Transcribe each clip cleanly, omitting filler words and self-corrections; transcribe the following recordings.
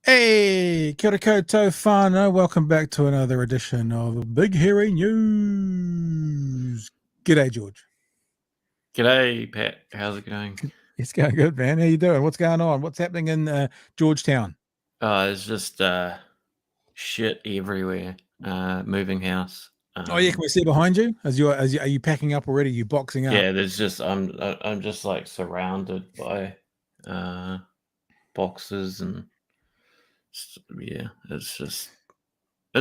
Hey, kia ora koutou whānau. Welcome back to another edition of Big Hairy News. G'day, George. G'day, Pat. How's it going? It's going good, man. How you doing? What's going on? What's happening in Georgetown? It's just shit everywhere. Moving house. Oh yeah, can we see behind you? Are you packing up already? Are you boxing up? Yeah, there's just I'm just like surrounded by boxes and yeah, it's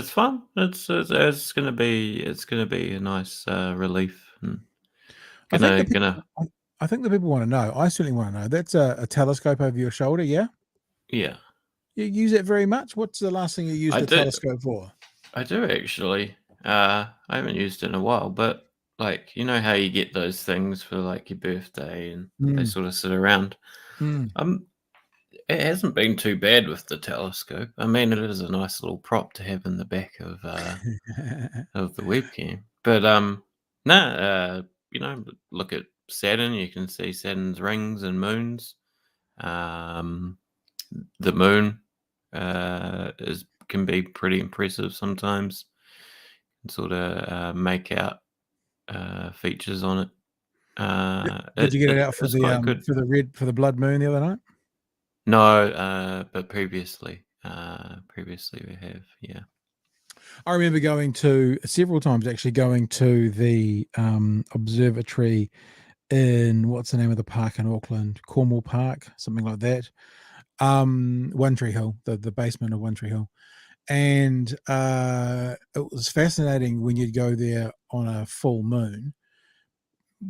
fun. It's gonna be a nice relief. And I think the people want to know. I certainly want to know. That's a telescope over your shoulder, yeah? Yeah. You use it very much? What's the last thing you used the telescope for? I do actually. I haven't used it in a while, but like, you know how you get those things for like your birthday and they sort of sit around. It hasn't been too bad with the telescope. I mean, it is a nice little prop to have in the back of of the webcam. But you know, look at Saturn. You can see Saturn's rings and moons. The moon can be pretty impressive sometimes. Sort of make out features on it. Did you get it out for the blood moon the other night? No, but previously we have, yeah. I remember going to several times actually going to the observatory in what's the name of the park in Auckland, Cornwall Park, something like that. One Tree Hill, the basement of One Tree Hill. And it was fascinating when you'd go there on a full moon,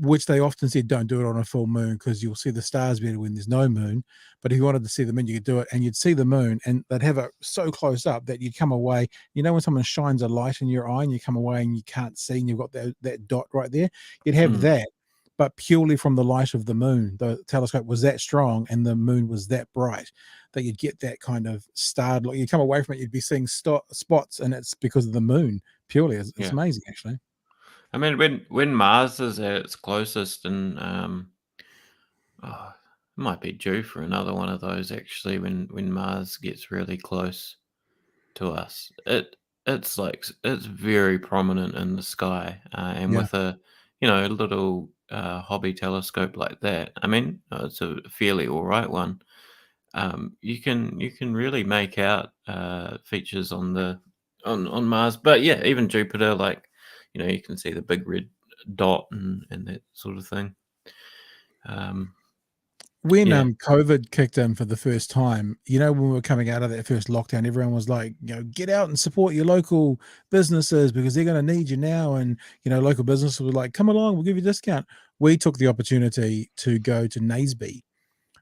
which they often said don't do it on a full moon because you'll see the stars better when there's no moon. But if you wanted to see the moon, you could do it, and you'd see the moon, and they'd have it so close up that you'd come away. You know when someone shines a light in your eye and you come away and you can't see, and you've got that dot right there? You'd have that, but purely from the light of the moon. The telescope was that strong and the moon was that bright that you'd get that kind of starred look. You'd come away from it, you'd be seeing spots, and it's because of the moon purely. It's amazing, actually. I mean, when Mars is at its closest, and it might be due for another one of those actually. When Mars gets really close to us, it's very prominent in the sky, and with a little hobby telescope like that. I mean, it's a fairly all right one. You can really make out features on Mars, but yeah, even Jupiter, like. You know, you can see the big red dot and that sort of thing. When COVID kicked in for the first time, you know, when we were coming out of that first lockdown, everyone was like, you know, get out and support your local businesses because they're going to need you now. And, you know, local businesses were like, come along, we'll give you a discount. We took the opportunity to go to Naseby.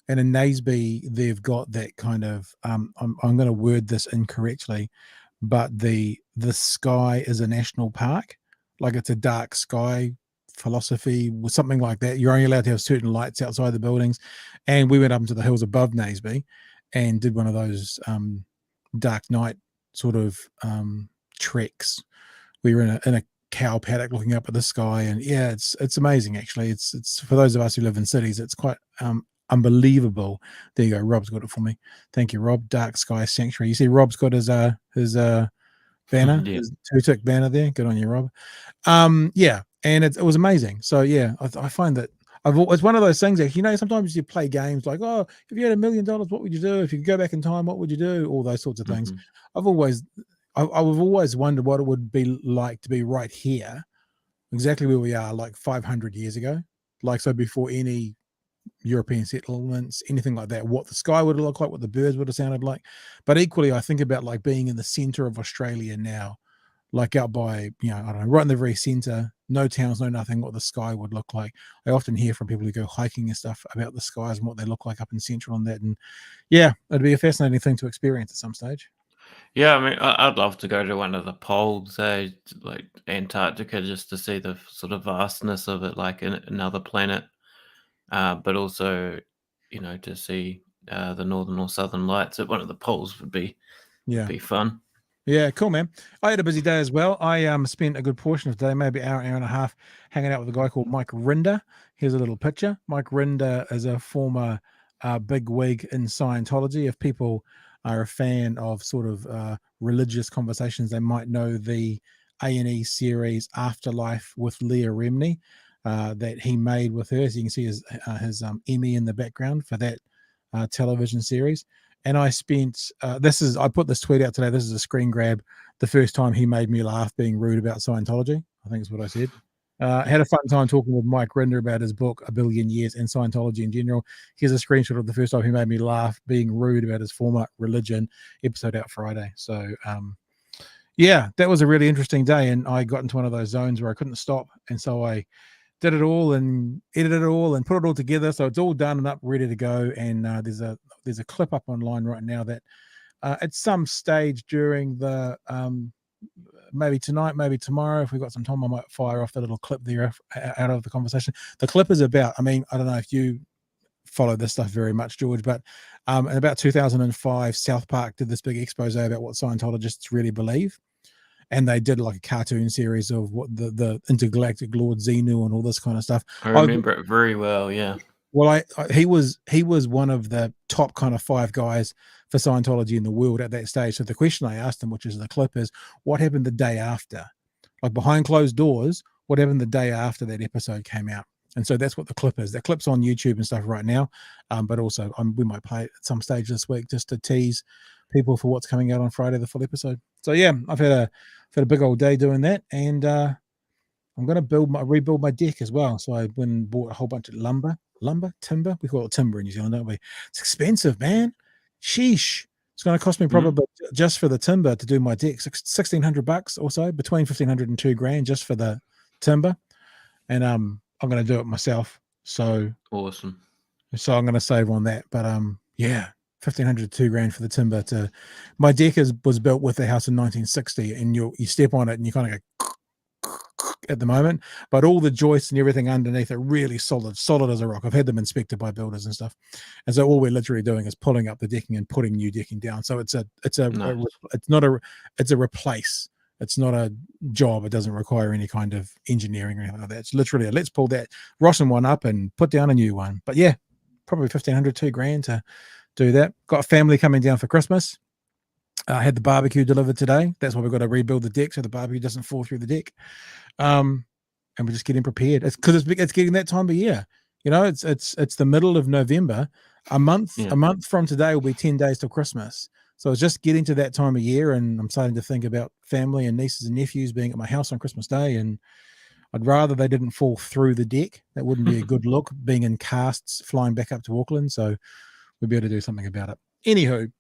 And in Naseby, they've got that kind of, I'm going to word this incorrectly, but the sky is a national park. Like it's a dark sky philosophy or something like that. You're only allowed to have certain lights outside the buildings. And we went up into the hills above Naseby and did one of those dark night sort of treks. We were in a cow paddock looking up at the sky, and yeah, it's amazing actually. It's for those of us who live in cities, it's quite unbelievable. There you go. Rob's got it for me. Thank you, Rob. Dark Sky Sanctuary. You see Rob's got his banner, his two-tick banner there. Good on you, Rob. Yeah, and it was amazing. So yeah, I find that it's one of those things that, you know, sometimes you play games like, oh, if you had $1 million, what would you do? If you could go back in time, what would you do? All those sorts of things. I've always wondered what it would be like to be right here, exactly where we are, like 500 years ago, like so before any European settlements, anything like that, what the sky would look like, what the birds would have sounded like. But equally, I think about like being in the center of Australia now, like out by, you know, I don't know, right in the very center, no towns, no nothing, what the sky would look like. I often hear from people who go hiking and stuff about the skies and what they look like up in Central and that. And yeah, it'd be a fascinating thing to experience at some stage. Yeah, I mean, I'd love to go to one of the poles, like Antarctica, just to see the sort of vastness of it, like another planet. But also, to see the northern or southern lights at one of the poles would be fun. Yeah, cool, man. I had a busy day as well. I spent a good portion of the day, maybe hour and a half, hanging out with a guy called Mike Rinder. Here's a little picture. Mike Rinder is a former big wig in Scientology. If people are a fan of sort of religious conversations, they might know the A&E series Afterlife with Leah Remini that he made with her. As you can see his Emmy in the background for that television series. And I spent, I put this tweet out today. This is a screen grab. The first time he made me laugh being rude about Scientology, I think is what I said. Had a fun time talking with Mike Rinder about his book, A Billion Years, and Scientology in general. Here's a screenshot of the first time he made me laugh being rude about his former religion, episode out Friday. So, yeah, that was a really interesting day. And I got into one of those zones where I couldn't stop. And so I did it all and edited it all and put it all together. So it's all done and up, ready to go. And there's a clip up online right now that at some stage during the maybe tonight, maybe tomorrow, if we've got some time, I might fire off the little clip there out of the conversation. The clip is about, I mean, I don't know if you follow this stuff very much, George, but in about 2005, South Park did this big expose about what Scientologists really believe. And they did like a cartoon series of what the intergalactic Lord Xenu and all this kind of stuff. I remember it very well, yeah. Well, he was one of the top kind of 5 guys for Scientology in the world at that stage. So the question I asked him, which is the clip, is what happened the day after? Like behind closed doors, what happened the day after that episode came out? And so that's what the clip is. That clip's on YouTube and stuff right now. But also we might play it at some stage this week just to tease people for what's coming out on Friday, the full episode. So yeah, I've had a big old day doing that, and I'm going to rebuild my deck as well. So I went and bought a whole bunch of timber. We call it timber in New Zealand, don't we? It's expensive, man. Sheesh. It's going to cost me probably just for the timber to do my deck $1,600 or so, between $1,500 and $2,000 just for the timber, and I'm going to do it myself. So awesome. So I'm going to save on that, but yeah. $1,500 to $2,000 for the timber. My deck was built with the house in 1960, and you step on it and you kind of go at the moment, but all the joists and everything underneath are really solid as a rock. I've had them inspected by builders and stuff, and so all we're literally doing is pulling up the decking and putting new decking down. So it's a replace. It's not a job. It doesn't require any kind of engineering or anything like that. It's literally let's pull that rotten one up and put down a new one. But yeah, probably $1,500 to $2,000 to do that. Got a family coming down for Christmas. I had the barbecue delivered today. That's why we've got to rebuild the deck so the barbecue doesn't fall through the deck. And we're just getting prepared. It's because it's getting that time of year. It's the middle of November. A month from today will be 10 days till Christmas. So it's just getting to that time of year, and I'm starting to think about family and nieces and nephews being at my house on Christmas Day, and I'd rather they didn't fall through the deck. That wouldn't be a good look, being in casts flying back up to Auckland. So we'll be able to do something about it. Anywho,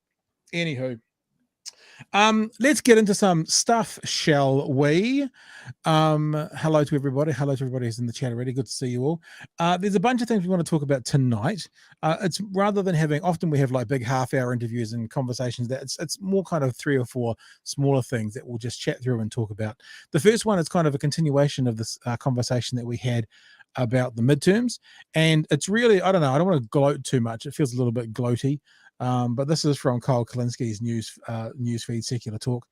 let's get into some stuff, shall we? Hello to everybody. Hello to everybody who's in the chat already. Good to see you all. There's a bunch of things we want to talk about tonight. It's rather than often we have like big half-hour interviews and conversations, that it's more kind of 3 or 4 smaller things that we'll just chat through and talk about. The first one is kind of a continuation of this conversation that we had about the midterms, and it's really, I don't know, I don't want to gloat too much. It feels a little bit gloaty. But this is from Kyle Kalinski's newsfeed, Secular Talk.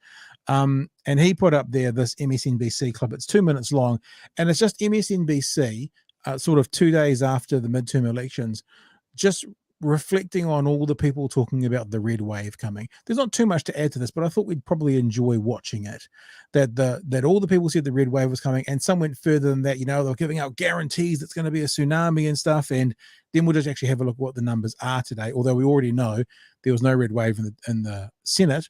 And he put up there this MSNBC clip. It's 2 minutes long, and it's just MSNBC sort of 2 days after the midterm elections, just reflecting on all the people talking about the red wave coming. There's not too much to add to this, but I thought we'd probably enjoy watching it. That all the people said the red wave was coming, and some went further than that. They were giving out guarantees it's going to be a tsunami and stuff. And then we'll just actually have a look at what the numbers are today. Although we already know there was no red wave in the Senate,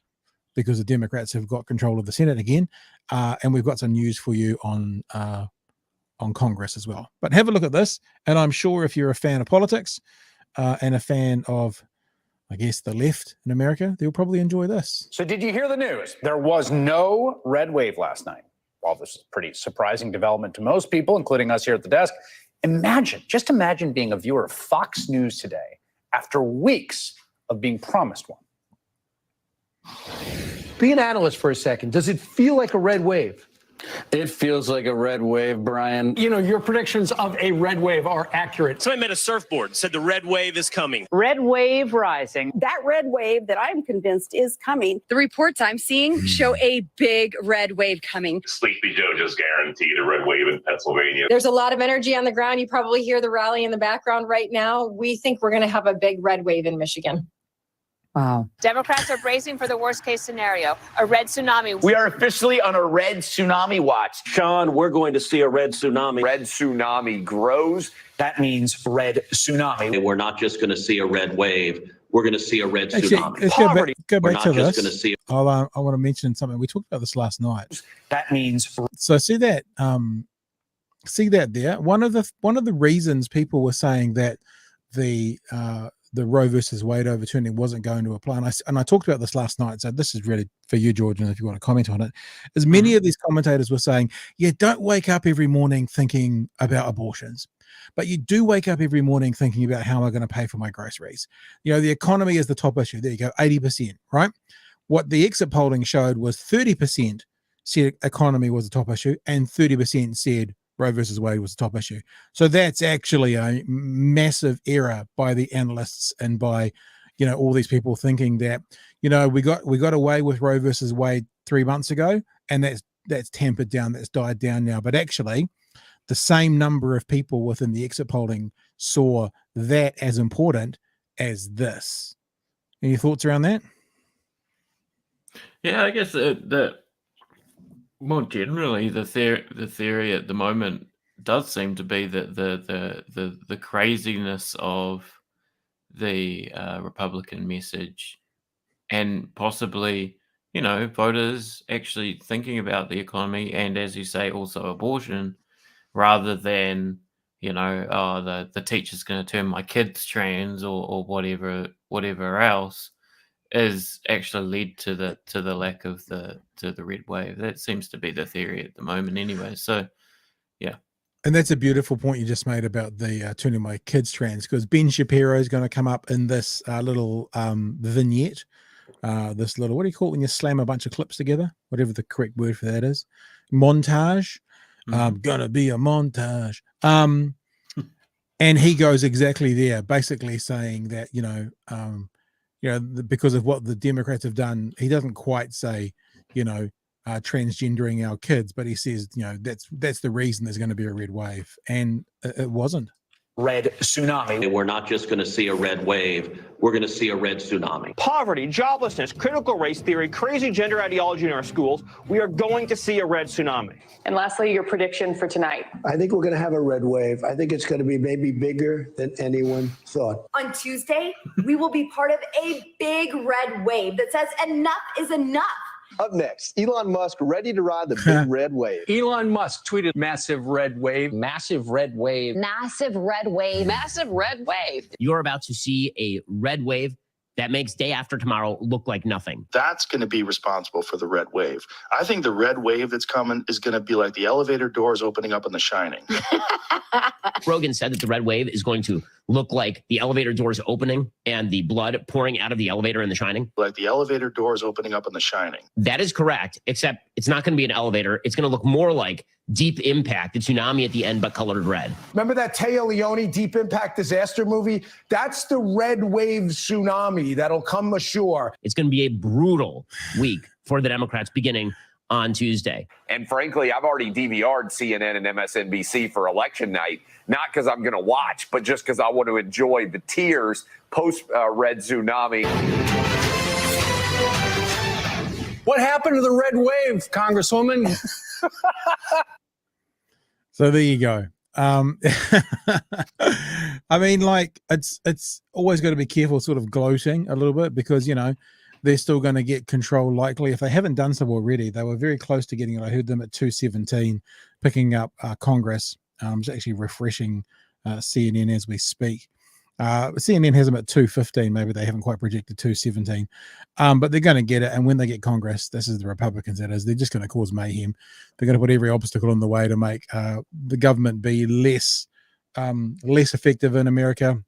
because the Democrats have got control of the Senate again, and we've got some news for you on Congress as well. But have a look at this, and I'm sure if you're a fan of politics and a fan of, I guess, the left in America, they'll probably enjoy this. So did you hear the news? There was no red wave last night. While this is a pretty surprising development to most people, including us here at the desk, just imagine being a viewer of Fox News today after weeks of being promised one. Be an analyst for a second. Does it feel like a red wave? It feels like a red wave, Brian. You know, your predictions of a red wave are accurate. Somebody made a surfboard, said the red wave is coming. Red wave rising. That red wave that I'm convinced is coming. The reports I'm seeing show a big red wave coming. Sleepy Joe just guaranteed a red wave in Pennsylvania. There's a lot of energy on the ground. You probably hear the rally in the background right now. We think we're going to have a big red wave in Michigan. Wow. Democrats are bracing for the worst case scenario, a red tsunami. We are officially on a red tsunami watch. Sean, we're going to see a red tsunami. Red tsunami grows. That means red tsunami. And we're not just going to see a red wave. We're going to see a red tsunami. Let's Poverty. go back we're to not just this. going to see. I want to mention something. We talked about this last night. That means So see that there. One of the reasons people were saying that the Roe versus Wade overturning wasn't going to apply, and I talked about this last night. So this is really for you, Georgian, if you want to comment on it. As many of these commentators were saying, yeah, don't wake up every morning thinking about abortions, but you do wake up every morning thinking about how am I going to pay for my groceries. You know, the economy is the top issue. There you go, 80%, right? What the exit polling showed was 30% said economy was the top issue, and 30% said Roe versus Wade was the top issue. So that's actually a massive error by the analysts and by, all these people thinking that, we got away with Roe versus Wade 3 months ago, and that's tempered down, that's died down now. But actually, the same number of people within the exit polling saw that as important as this. Any thoughts around that? Yeah, I guess more generally, the theory at the moment does seem to be that the craziness of the Republican message, and possibly voters actually thinking about the economy and, as you say, also abortion, rather than the teacher's going to turn my kids trans or whatever else, is actually led to the lack of the red wave. That seems to be the theory at the moment anyway. So yeah. And that's a beautiful point you just made about the turning my kids trans, because Ben Shapiro is going to come up in this little vignette, this little, what do you call it when you slam a bunch of clips together? Whatever the correct word for that is. Montage. Gonna be a montage. And he goes exactly there, basically saying that, because of what the Democrats have done, he doesn't quite say, transgendering our kids, but he says, that's the reason there's going to be a red wave, and it wasn't. Red tsunami. And we're not just going to see a red wave. We're going to see a red tsunami. Poverty, joblessness, critical race theory, crazy gender ideology in our schools. We are going to see a red tsunami. And lastly, your prediction for tonight. I think we're going to have a red wave. I think it's going to be maybe bigger than anyone thought. On Tuesday, we will be part of a big red wave that says enough is enough. Up next, Elon Musk ready to ride the big red wave. Elon Musk tweeted massive red wave. Massive red wave. Massive red wave. Massive red wave. You're about to see a red wave that makes day after tomorrow look like nothing. That's going to be responsible for the red wave. I think the red wave that's coming is going to be like the elevator doors opening up in The Shining. Rogan said that the red wave is going to look like the elevator doors opening and the blood pouring out of the elevator in The Shining. Like the elevator doors opening up in The Shining. That is correct, except it's not going to be an elevator. It's going to look more like Deep Impact, the tsunami at the end, but colored red. Remember that Taya Leone Deep Impact disaster movie? That's the red wave tsunami that'll come ashore. It's going to be a brutal week for the Democrats beginning on Tuesday. And frankly, I've already DVR'd CNN and MSNBC for election night, not because I'm going to watch, but just because I want to enjoy the tears post-red tsunami. What happened to the red wave, Congresswoman? So there you go. I mean, like, it's always got to be careful sort of gloating a little bit, because, they're still going to get control likely. If they haven't done so already, they were very close to getting it. I heard them at 217 picking up Congress. It's actually refreshing CNN as we speak. CNN has them at 215. Maybe they haven't quite projected 217, but they're going to get it. And when they get Congress, this is the Republicans. That is, they're just going to cause mayhem. They're going to put every obstacle in the way to make the government be less effective in America.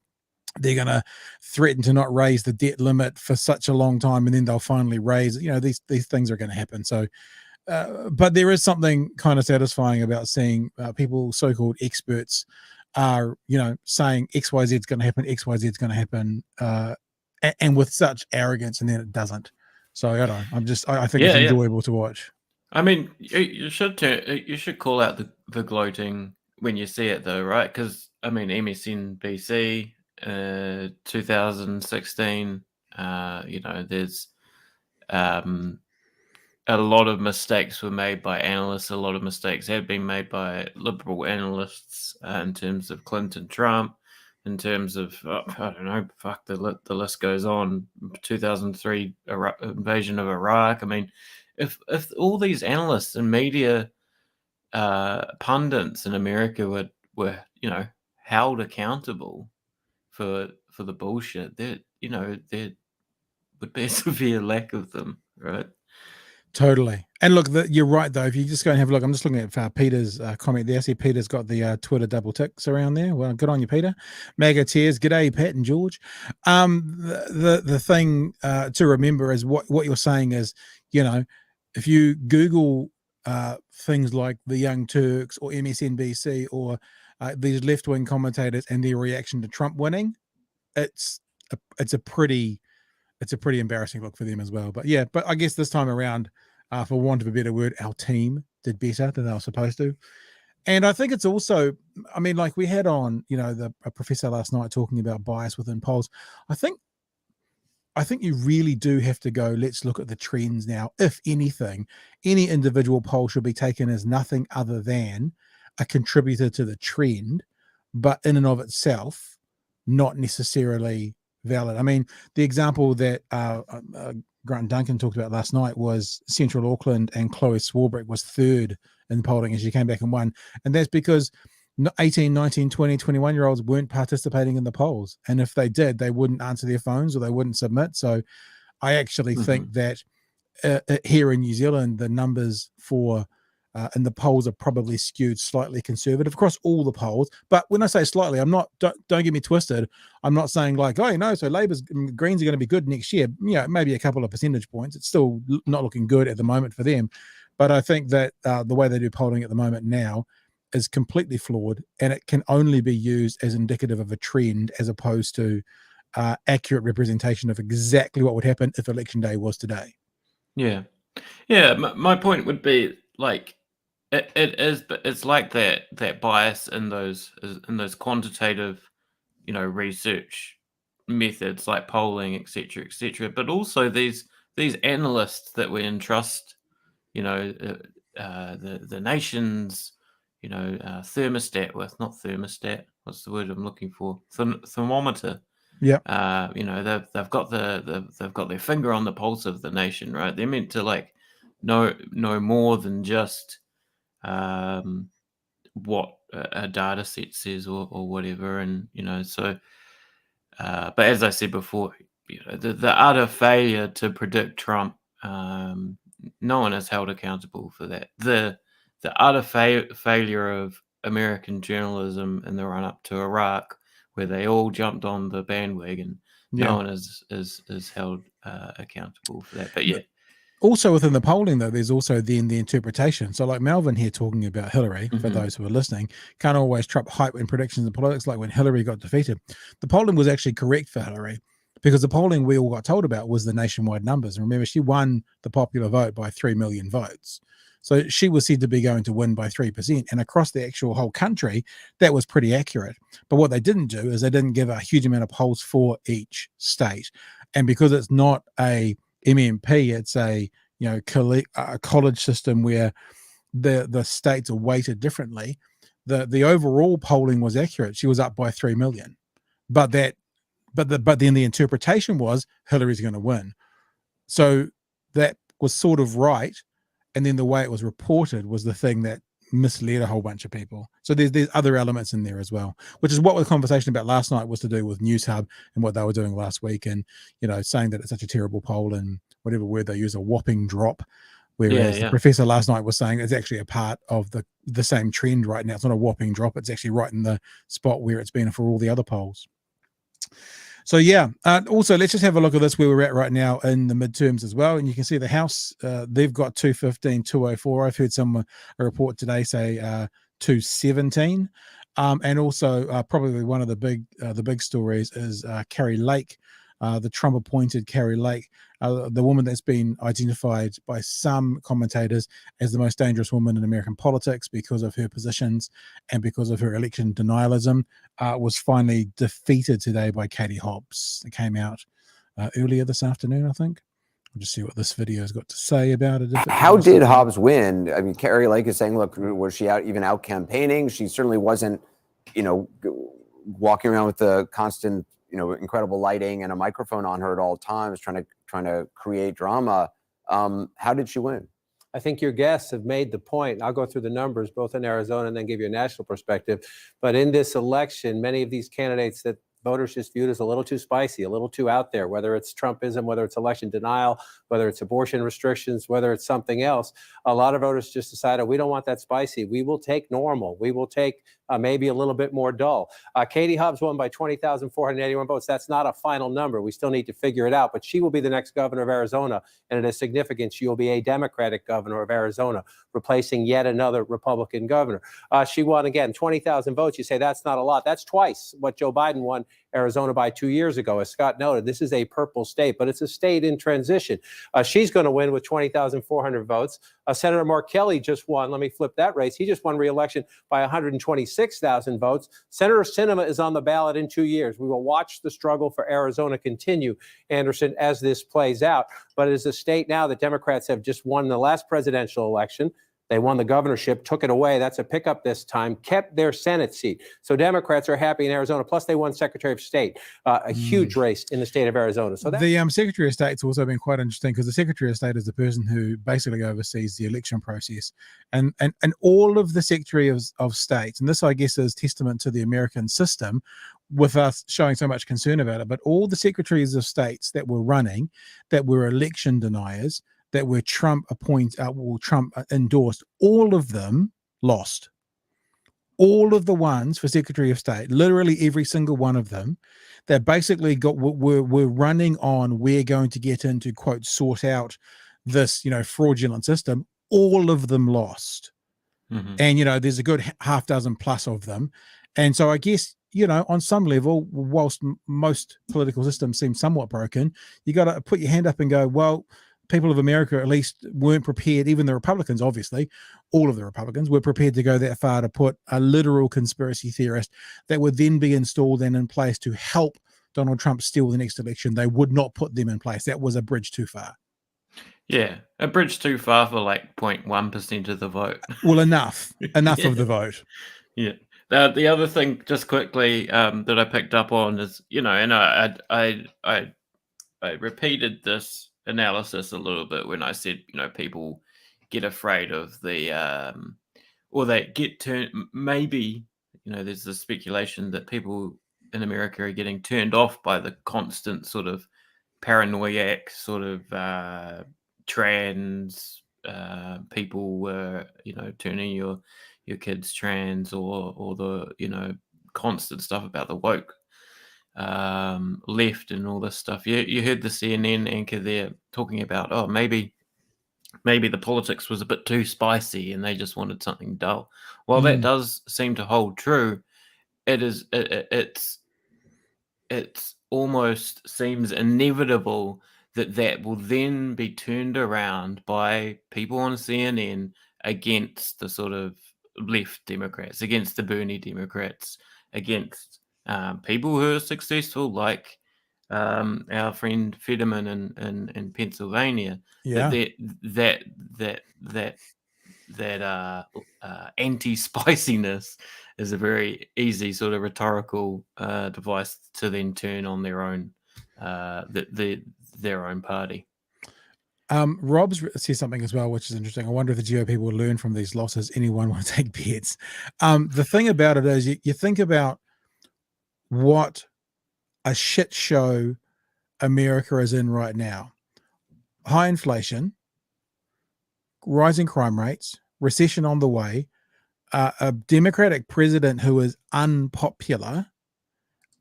They're going to threaten to not raise the debt limit for such a long time, and then they'll finally raise. These things are going to happen. So, but there is something kind of satisfying about seeing people, so-called experts, are saying XYZ is going to happen, XYZ is going to happen, and with such arrogance, and then it doesn't. So I don't know. I think it's enjoyable to watch. I mean, you should call out the gloating when you see it, though, right? Because I mean, MSNBC, 2016. There's a lot of mistakes were made by analysts. A lot of mistakes have been made by liberal analysts in terms of Clinton, Trump, in terms of I don't know. Fuck, the list goes on. 2003 invasion of Iraq. I mean, if all these analysts and media pundits in America were held accountable for the bullshit, there would be a severe lack of them, right? Totally. And look, you're right, though. If you just go and have a look, I'm just looking at Peter's comment there. I see Peter's got the Twitter double ticks around there. Well, good on you, Peter. Mega tears. G'day, Pat and George. The thing to remember is what you're saying is, if you Google things like the Young Turks or MSNBC or these left-wing commentators and their reaction to Trump winning, it's a pretty embarrassing look for them as well. But I guess this time around, for want of a better word, our team did better than they were supposed to. And I think it's also, I mean, like we had on, a professor last night talking about bias within polls. I think you really do have to go, let's look at the trends now. If anything, any individual poll should be taken as nothing other than a contributor to the trend, but in and of itself, not necessarily valid. I mean, the example that Grant Duncan talked about last night was Central Auckland, and Chloe Swarbrick was third in polling as she came back and won. And that's because 18, 19, 20, 21-year-olds weren't participating in the polls. And if they did, they wouldn't answer their phones or they wouldn't submit. So I actually think that here in New Zealand, the numbers for and the polls are probably skewed slightly conservative across all the polls. But when I say slightly, I'm not, don't get me twisted. I'm not saying like, so Labour's Greens are going to be good next year. Maybe a couple of percentage points. It's still not looking good at the moment for them. But I think that the way they do polling at the moment now is completely flawed, and it can only be used as indicative of a trend as opposed to accurate representation of exactly what would happen if election day was today. Yeah. My point would be like, it is, but it's like that bias in those quantitative, research methods like polling, etc., but also these analysts that we entrust, the nation's, thermostat with, not thermostat. What's the word I'm looking for? Thermometer. Yeah. They've got their finger on the pulse of the nation, right? They're meant to like know more than just what a data set says or whatever, and but as I said before, the utter failure to predict Trump, no one is held accountable for that. The utter failure of American journalism in the run up to Iraq, where they all jumped on the bandwagon, no one is held accountable for that. But also within the polling, though, there's also then the interpretation. So like Melvin here talking about Hillary, for those who are listening, can't always trump hype in predictions in politics. Like when Hillary got defeated, the polling was actually correct for Hillary, because the polling we all got told about was the nationwide numbers. And remember, she won the popular vote by 3 million votes. So she was said to be going to win by 3%. And across the actual whole country, that was pretty accurate. But what they didn't do is they didn't give a huge amount of polls for each state. And because it's not a MMP, it's a college system where the states are weighted differently. The overall polling was accurate. She was up by 3 million. But then the interpretation was Hillary's going to win. So that was sort of right. And then the way it was reported was the thing that misled a whole bunch of people. So there's other elements in there as well, which is what the conversation about last night was to do with News Hub and what they were doing last week, and saying that it's such a terrible poll and whatever word they use, a whopping drop. Whereas the professor last night was saying it's actually a part of the same trend right now. It's not a whopping drop. It's actually right in the spot where it's been for all the other polls. So also let's just have a look at this where we're at right now in the midterms as well. And you can see the House, they've got 215, 204. I've heard a report today say 217. And also probably one of the big stories is Carrie Lake, the Trump appointed Carrie Lake, the woman that's been identified by some commentators as the most dangerous woman in American politics because of her positions and because of her election denialism, was finally defeated today by Katie Hobbs. It came out earlier this afternoon, I think. We'll just see what this video has got to say about it. How did Hobbs win? I mean, Carrie Lake is saying, look, was she out campaigning? She certainly wasn't, walking around with the constant, incredible lighting and a microphone on her at all times, trying to create drama. How did she win? I think your guests have made the point. I'll go through the numbers both in Arizona and then give you a national perspective. But in this election, many of these candidates that voters just viewed as a little too spicy, a little too out there, whether it's Trumpism, whether it's election denial, whether it's abortion restrictions, whether it's something else, a lot of voters just decided, we don't want that spicy. We will take normal. We will take maybe a little bit more dull. Katie Hobbs won by 20,481 votes. That's not a final number. We still need to figure it out, but she will be the next governor of Arizona. And it is significant. She will be a Democratic governor of Arizona, replacing yet another Republican governor. She won again, 20,000 votes. You say that's not a lot. That's twice what Joe Biden won Arizona by 2 years ago. As Scott noted, this is a purple state, but it's a state in transition. She's going to win with 20,400 votes. Senator Mark Kelly just won. Let me flip that race. He just won re-election by 126,000 votes. Senator Sinema is on the ballot in 2 years. We will watch the struggle for Arizona continue, Anderson, as this plays out. But it is a state now that Democrats have just won the last presidential election. They won the governorship, took it away. That's a pickup this time, kept their Senate seat. So Democrats are happy in Arizona. Plus, they won Secretary of State, a huge race in the state of Arizona. So the Secretary of State's also been quite interesting because the Secretary of State is the person who basically oversees the election process. And all of the Secretaries of State, and this, I guess, is testament to the American system, with us showing so much concern about it, but all the Secretaries of States that were running, that were election deniers, that were Trump endorsed, all of them lost. All of the ones for Secretary of State, literally every single one of them, that basically were running on, we're going to get in to, quote, sort out this, fraudulent system. All of them lost. Mm-hmm. And, there's a good half dozen plus of them. And so I guess, on some level, whilst most political systems seem somewhat broken, you got to put your hand up and go, well, people of America at least weren't prepared, even the Republicans, obviously, all of the Republicans were prepared to go that far to put a literal conspiracy theorist that would then be installed and in place to help Donald Trump steal the next election. They would not put them in place. That was a bridge too far. Yeah, a bridge too far for like 0.1% of the vote. Well, enough of the vote. Yeah. The other thing, just quickly, that I picked up on is, and I repeated this analysis a little bit when I said, people get afraid of the, or they get turned, maybe, there's the speculation that people in America are getting turned off by the constant sort of paranoiac sort of trans people, turning your kids trans or the, constant stuff about the woke left and all this stuff. You heard the CNN anchor there talking about, oh, maybe the politics was a bit too spicy and they just wanted something dull. Well, that does seem to hold true. It's almost seems inevitable that will then be turned around by people on CNN against the sort of left Democrats, against the Bernie Democrats, against people who are successful, like our friend Fetterman in Pennsylvania. Yeah. That anti-spiciness is a very easy sort of rhetorical device to then turn on their own their own party. Rob's says something as well, which is interesting. I wonder if the GOP will learn from these losses. Anyone want to take bets? The thing about it is you think about what a shit show America is in right now. High inflation, rising crime rates, recession on the way, a Democratic president who is unpopular,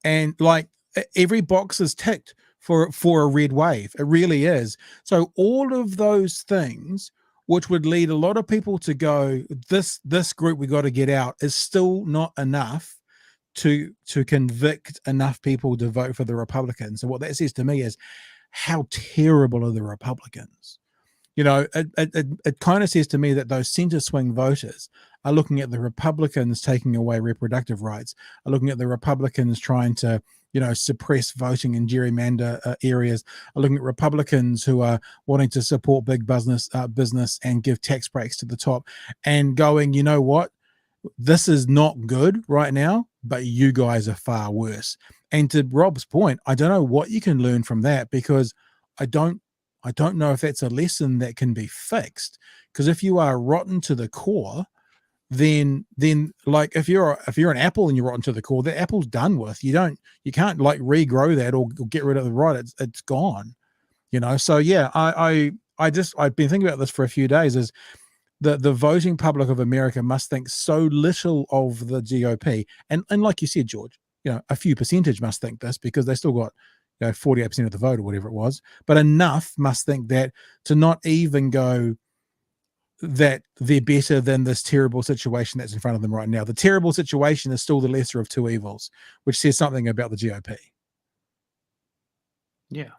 and like every box is ticked for a red wave. It really is. So all of those things, which would lead a lot of people to go, this group we got to get out, is still not enough to convict enough people to vote for the Republicans. So what that says to me is, how terrible are the Republicans? You know, it kind of says to me that those center swing voters are looking at the Republicans taking away reproductive rights, are looking at the Republicans trying to, you know, suppress voting in gerrymander areas, are looking at Republicans who are wanting to support big business and give tax breaks to the top, and going, you know what, this is not good right now, but you guys are far worse. And to Rob's point, I don't know what you can learn from that, because I don't know if that's a lesson that can be fixed. Because if you are rotten to the core, then like if you're an apple and you're rotten to the core, that apple's done with. You can't like regrow that or get rid of the rot. It's gone. You know. So yeah, I've been thinking about this for a few days. Is the voting public of America must think so little of the GOP, and like you said, George, you know, a few percentage must think this because they still got, you know, 48% of the vote or whatever it was, but enough must think that to not even go that they're better than this terrible situation that's in front of them right now. The terrible situation is still the lesser of two evils, which says something about the GOP. Yeah.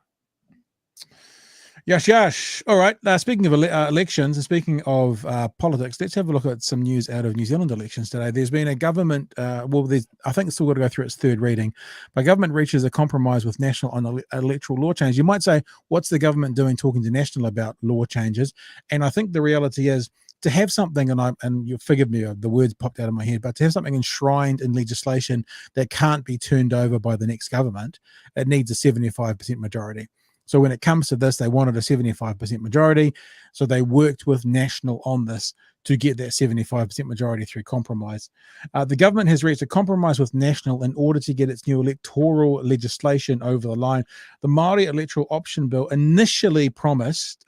Yash. All right. Speaking of elections and speaking of politics, let's have a look at some news out of New Zealand elections today. There's been a government, I think it's still got to go through its third reading, but government reaches a compromise with National on electoral law change. You might say, what's the government doing talking to National about law changes? And I think the reality is to have something, and you forgive me, the words popped out of my head, but to have something enshrined in legislation that can't be turned over by the next government, it needs a 75% majority. So when it comes to this, they wanted a 75% majority. So they worked with National on this to get that 75% majority through compromise. The government has reached a compromise with National in order to get its new electoral legislation over the line. The Maori electoral option bill initially proposed,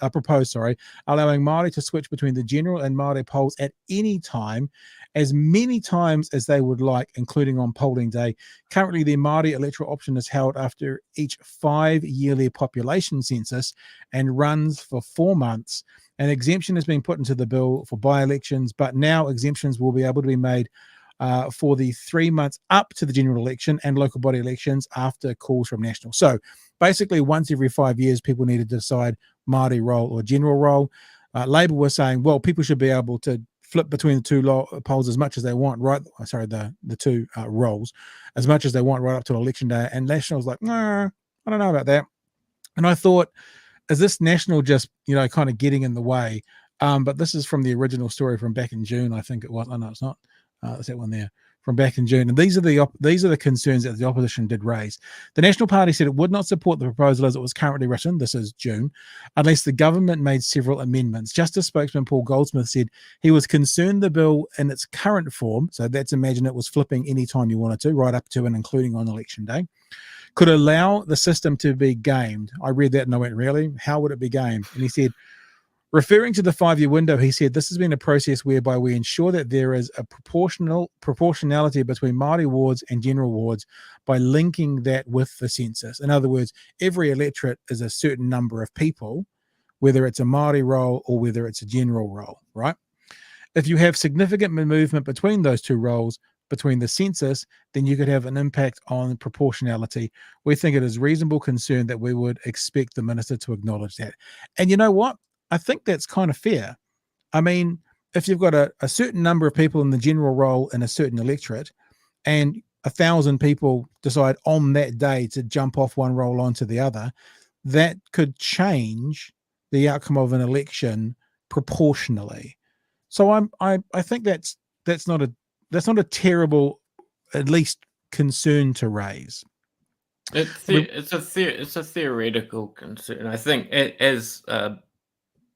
allowing Maori to switch between the general and Maori polls at any time, as many times as they would like, including on polling day. Currently, the Maori electoral option is held after each 5-yearly population census and runs for 4 months. An exemption has been put into the bill for by-elections, but now exemptions will be able to be made for the 3 months up to the general election and local body elections after calls from National. So basically, once every 5 years, people need to decide Māori role or general role. Labour was saying, well, people should be able to flip between the two polls as much as they want, right? Sorry, the two roles as much as they want right up to election day. And National was like, no, I don't know about that. And I thought, is this National just, you know, kind of getting in the way? But this is from the original story from back in June, I think it was. Oh, no, it's not. It's that one there from back in June. And these are the concerns that the opposition did raise. The National Party said it would not support the proposal as it was currently written, this is June, unless the government made several amendments. Justice spokesman Paul Goldsmith said he was concerned the bill in its current form, so that's imagine it was flipping anytime you wanted to, right up to and including on election day, could allow the system to be gamed. I read that and I went, really? How would it be gamed? And he said, referring to the 5-year window, he said, this has been a process whereby we ensure that there is a proportionality between Māori wards and general wards by linking that with the census. In other words, every electorate is a certain number of people, whether it's a Māori role or whether it's a general role, right? If you have significant movement between those two roles, between the census, then you could have an impact on proportionality. We think it is reasonable concern that we would expect the minister to acknowledge that. And you know what? I think that's kind of fair. I mean, if you've got a certain number of people in the general role in a certain electorate and 1,000 people decide on that day to jump off one role onto the other, that could change the outcome of an election proportionally. So I think that's not a terrible, at least, concern to raise. It's a theoretical concern. I think as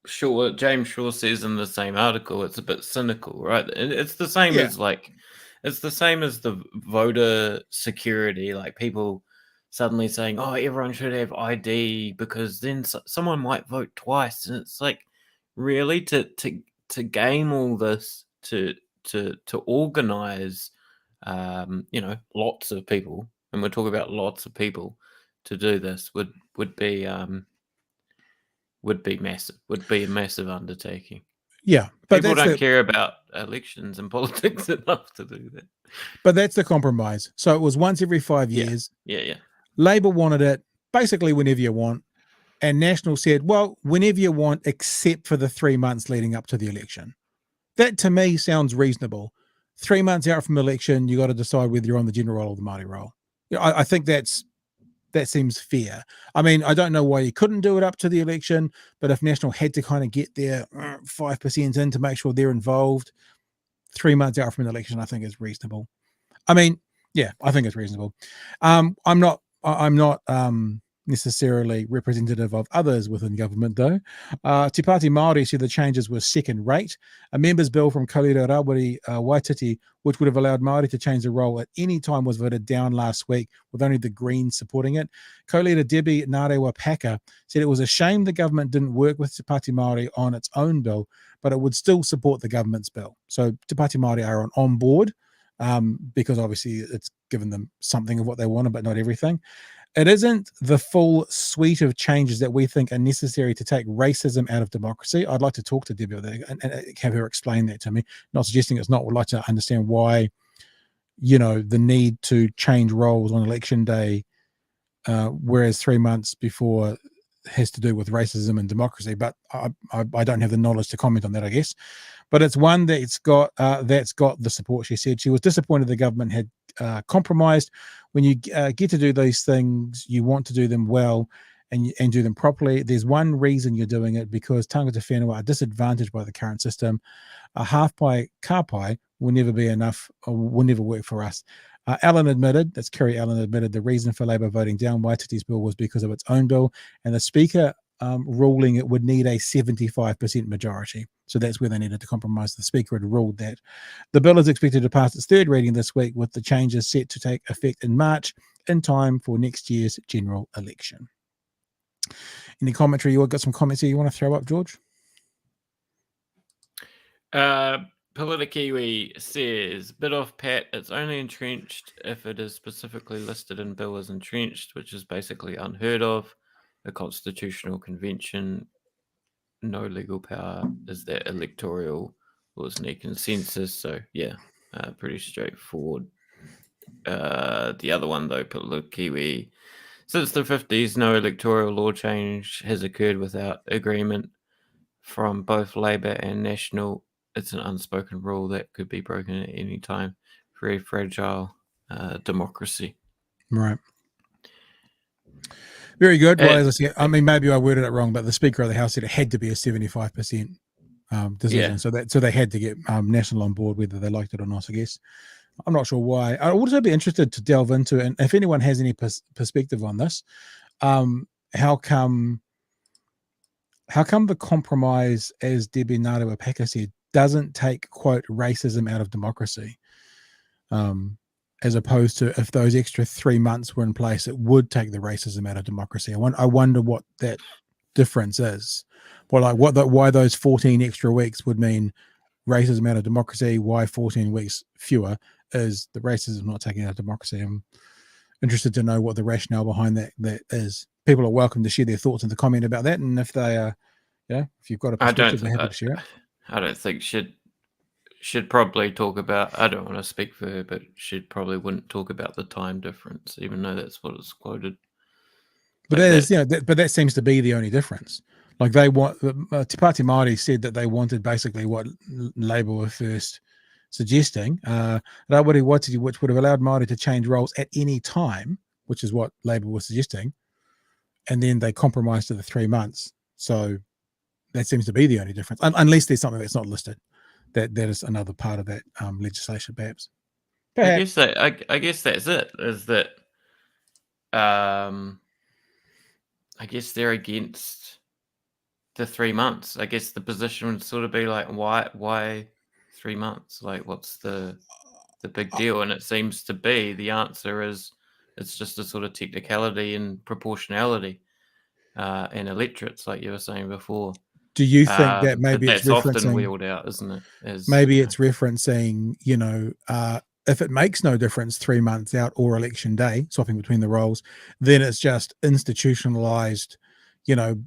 Shaw, James Shaw says in the same article, it's a bit cynical, right? It's the same as it's the same as the voter security, like people suddenly saying, "Oh, everyone should have ID because then someone might vote twice," and it's like, really, to game all this to organize, lots of people, and we're talking about lots of people to do this would be massive, would be a massive undertaking. Yeah, but people don't care about elections and politics enough to do that. But that's the compromise. So it was once every 5 years. Yeah. Labor wanted it basically whenever you want. And National said, well, whenever you want, except for the 3 months leading up to the election. That to me sounds reasonable. 3 months out from election, you got to decide whether you're on the general roll or the Maori roll. I think that seems fair. I mean, I don't know why you couldn't do it up to the election, but if National had to kind of get their 5% in to make sure they're involved, 3 months out from an election, I think is reasonable. I mean, yeah, I think it's reasonable. I'm not necessarily representative of others within government, though. Te Pāti Māori said the changes were second rate. A members' bill from Kaurira Rawiri Waititi, which would have allowed Māori to change the role at any time, was voted down last week, with only the Greens supporting it. Co-leader Debbie Ngarewa Paka said it was a shame the government didn't work with Te Pāti Māori on its own bill, but it would still support the government's bill. So Te Pāti Māori are on board, because obviously it's given them something of what they wanted, but not everything. It isn't the full suite of changes that we think are necessary to take racism out of democracy. I'd like to talk to Debbie and have her explain that to me. Not suggesting it's not. Would like to understand why, the need to change roles on election day, whereas 3 months before has to do with racism and democracy. But I don't have the knowledge to comment on that, I guess. But it's one that's got the support. She said she was disappointed the government had compromised. When you get to do these things, you want to do them well and do them properly. There's one reason you're doing it, because tangata whenua are disadvantaged by the current system. A half pai ka pai will never be enough, or will never work for us. Kerry Allen admitted the reason for Labor voting down Waititi's bill was because of its own bill, and the Speaker ruling it would need a 75% majority. So that's where they needed to compromise. The Speaker had ruled that. The bill is expected to pass its third reading this week, with the changes set to take effect in March, in time for next year's general election. Any commentary? You got some comments here you want to throw up, George? Politikiwi says, bit off Pat, it's only entrenched if it is specifically listed in bill as entrenched, which is basically unheard of. The Constitutional Convention, no legal power, is that electoral was near consensus. So yeah, pretty straightforward. The other one though, Politikiwi, since the 50s, no electoral law change has occurred without agreement from both Labor and National. It's an unspoken rule that could be broken at any time. Very fragile democracy. Right. Very good. Well, as I said, I mean, maybe I worded it wrong, but the Speaker of the House said it had to be a 75% decision. Yeah. So they had to get National on board, whether they liked it or not, I guess. I'm not sure why. I'd also be interested to delve into, and if anyone has any perspective on this, how come the compromise, as Debbie Ngarewa Paka said, doesn't take, quote, racism out of democracy, as opposed to if those extra 3 months were in place, it would take the racism out of democracy. I wonder what that difference is. Well, like why those 14 extra weeks would mean racism out of democracy, why 14 weeks fewer is the racism not taking out of democracy. I'm interested to know what the rationale behind that is. People are welcome to share their thoughts in the comment about that, and if they are, if you've got a perspective, they're happy to share it. I don't think should probably talk about. I don't want to speak for her, but she probably wouldn't talk about the time difference, even though that's what is quoted. But that seems to be the only difference. Like they want, Te Pāti Māori said that they wanted basically what Labor were first suggesting, Rawiri Waititi, which would have allowed Māori to change roles at any time, which is what Labor was suggesting, and then they compromised to the 3 months. So that seems to be the only difference, unless there's something that's not listed. That is another part of that legislation, perhaps. I guess that's it. Is that I guess they're against the 3 months. I guess the position would sort of be like, why 3 months? Like, what's the big deal? And it seems to be the answer is it's just a sort of technicality and proportionality and electorates, like you were saying before. Do you think that But maybe it's that's often referencing? wheeled out, isn't it? As Maybe it's referencing, if it makes no difference 3 months out or election day, swapping between the roles, then it's just institutionalized, a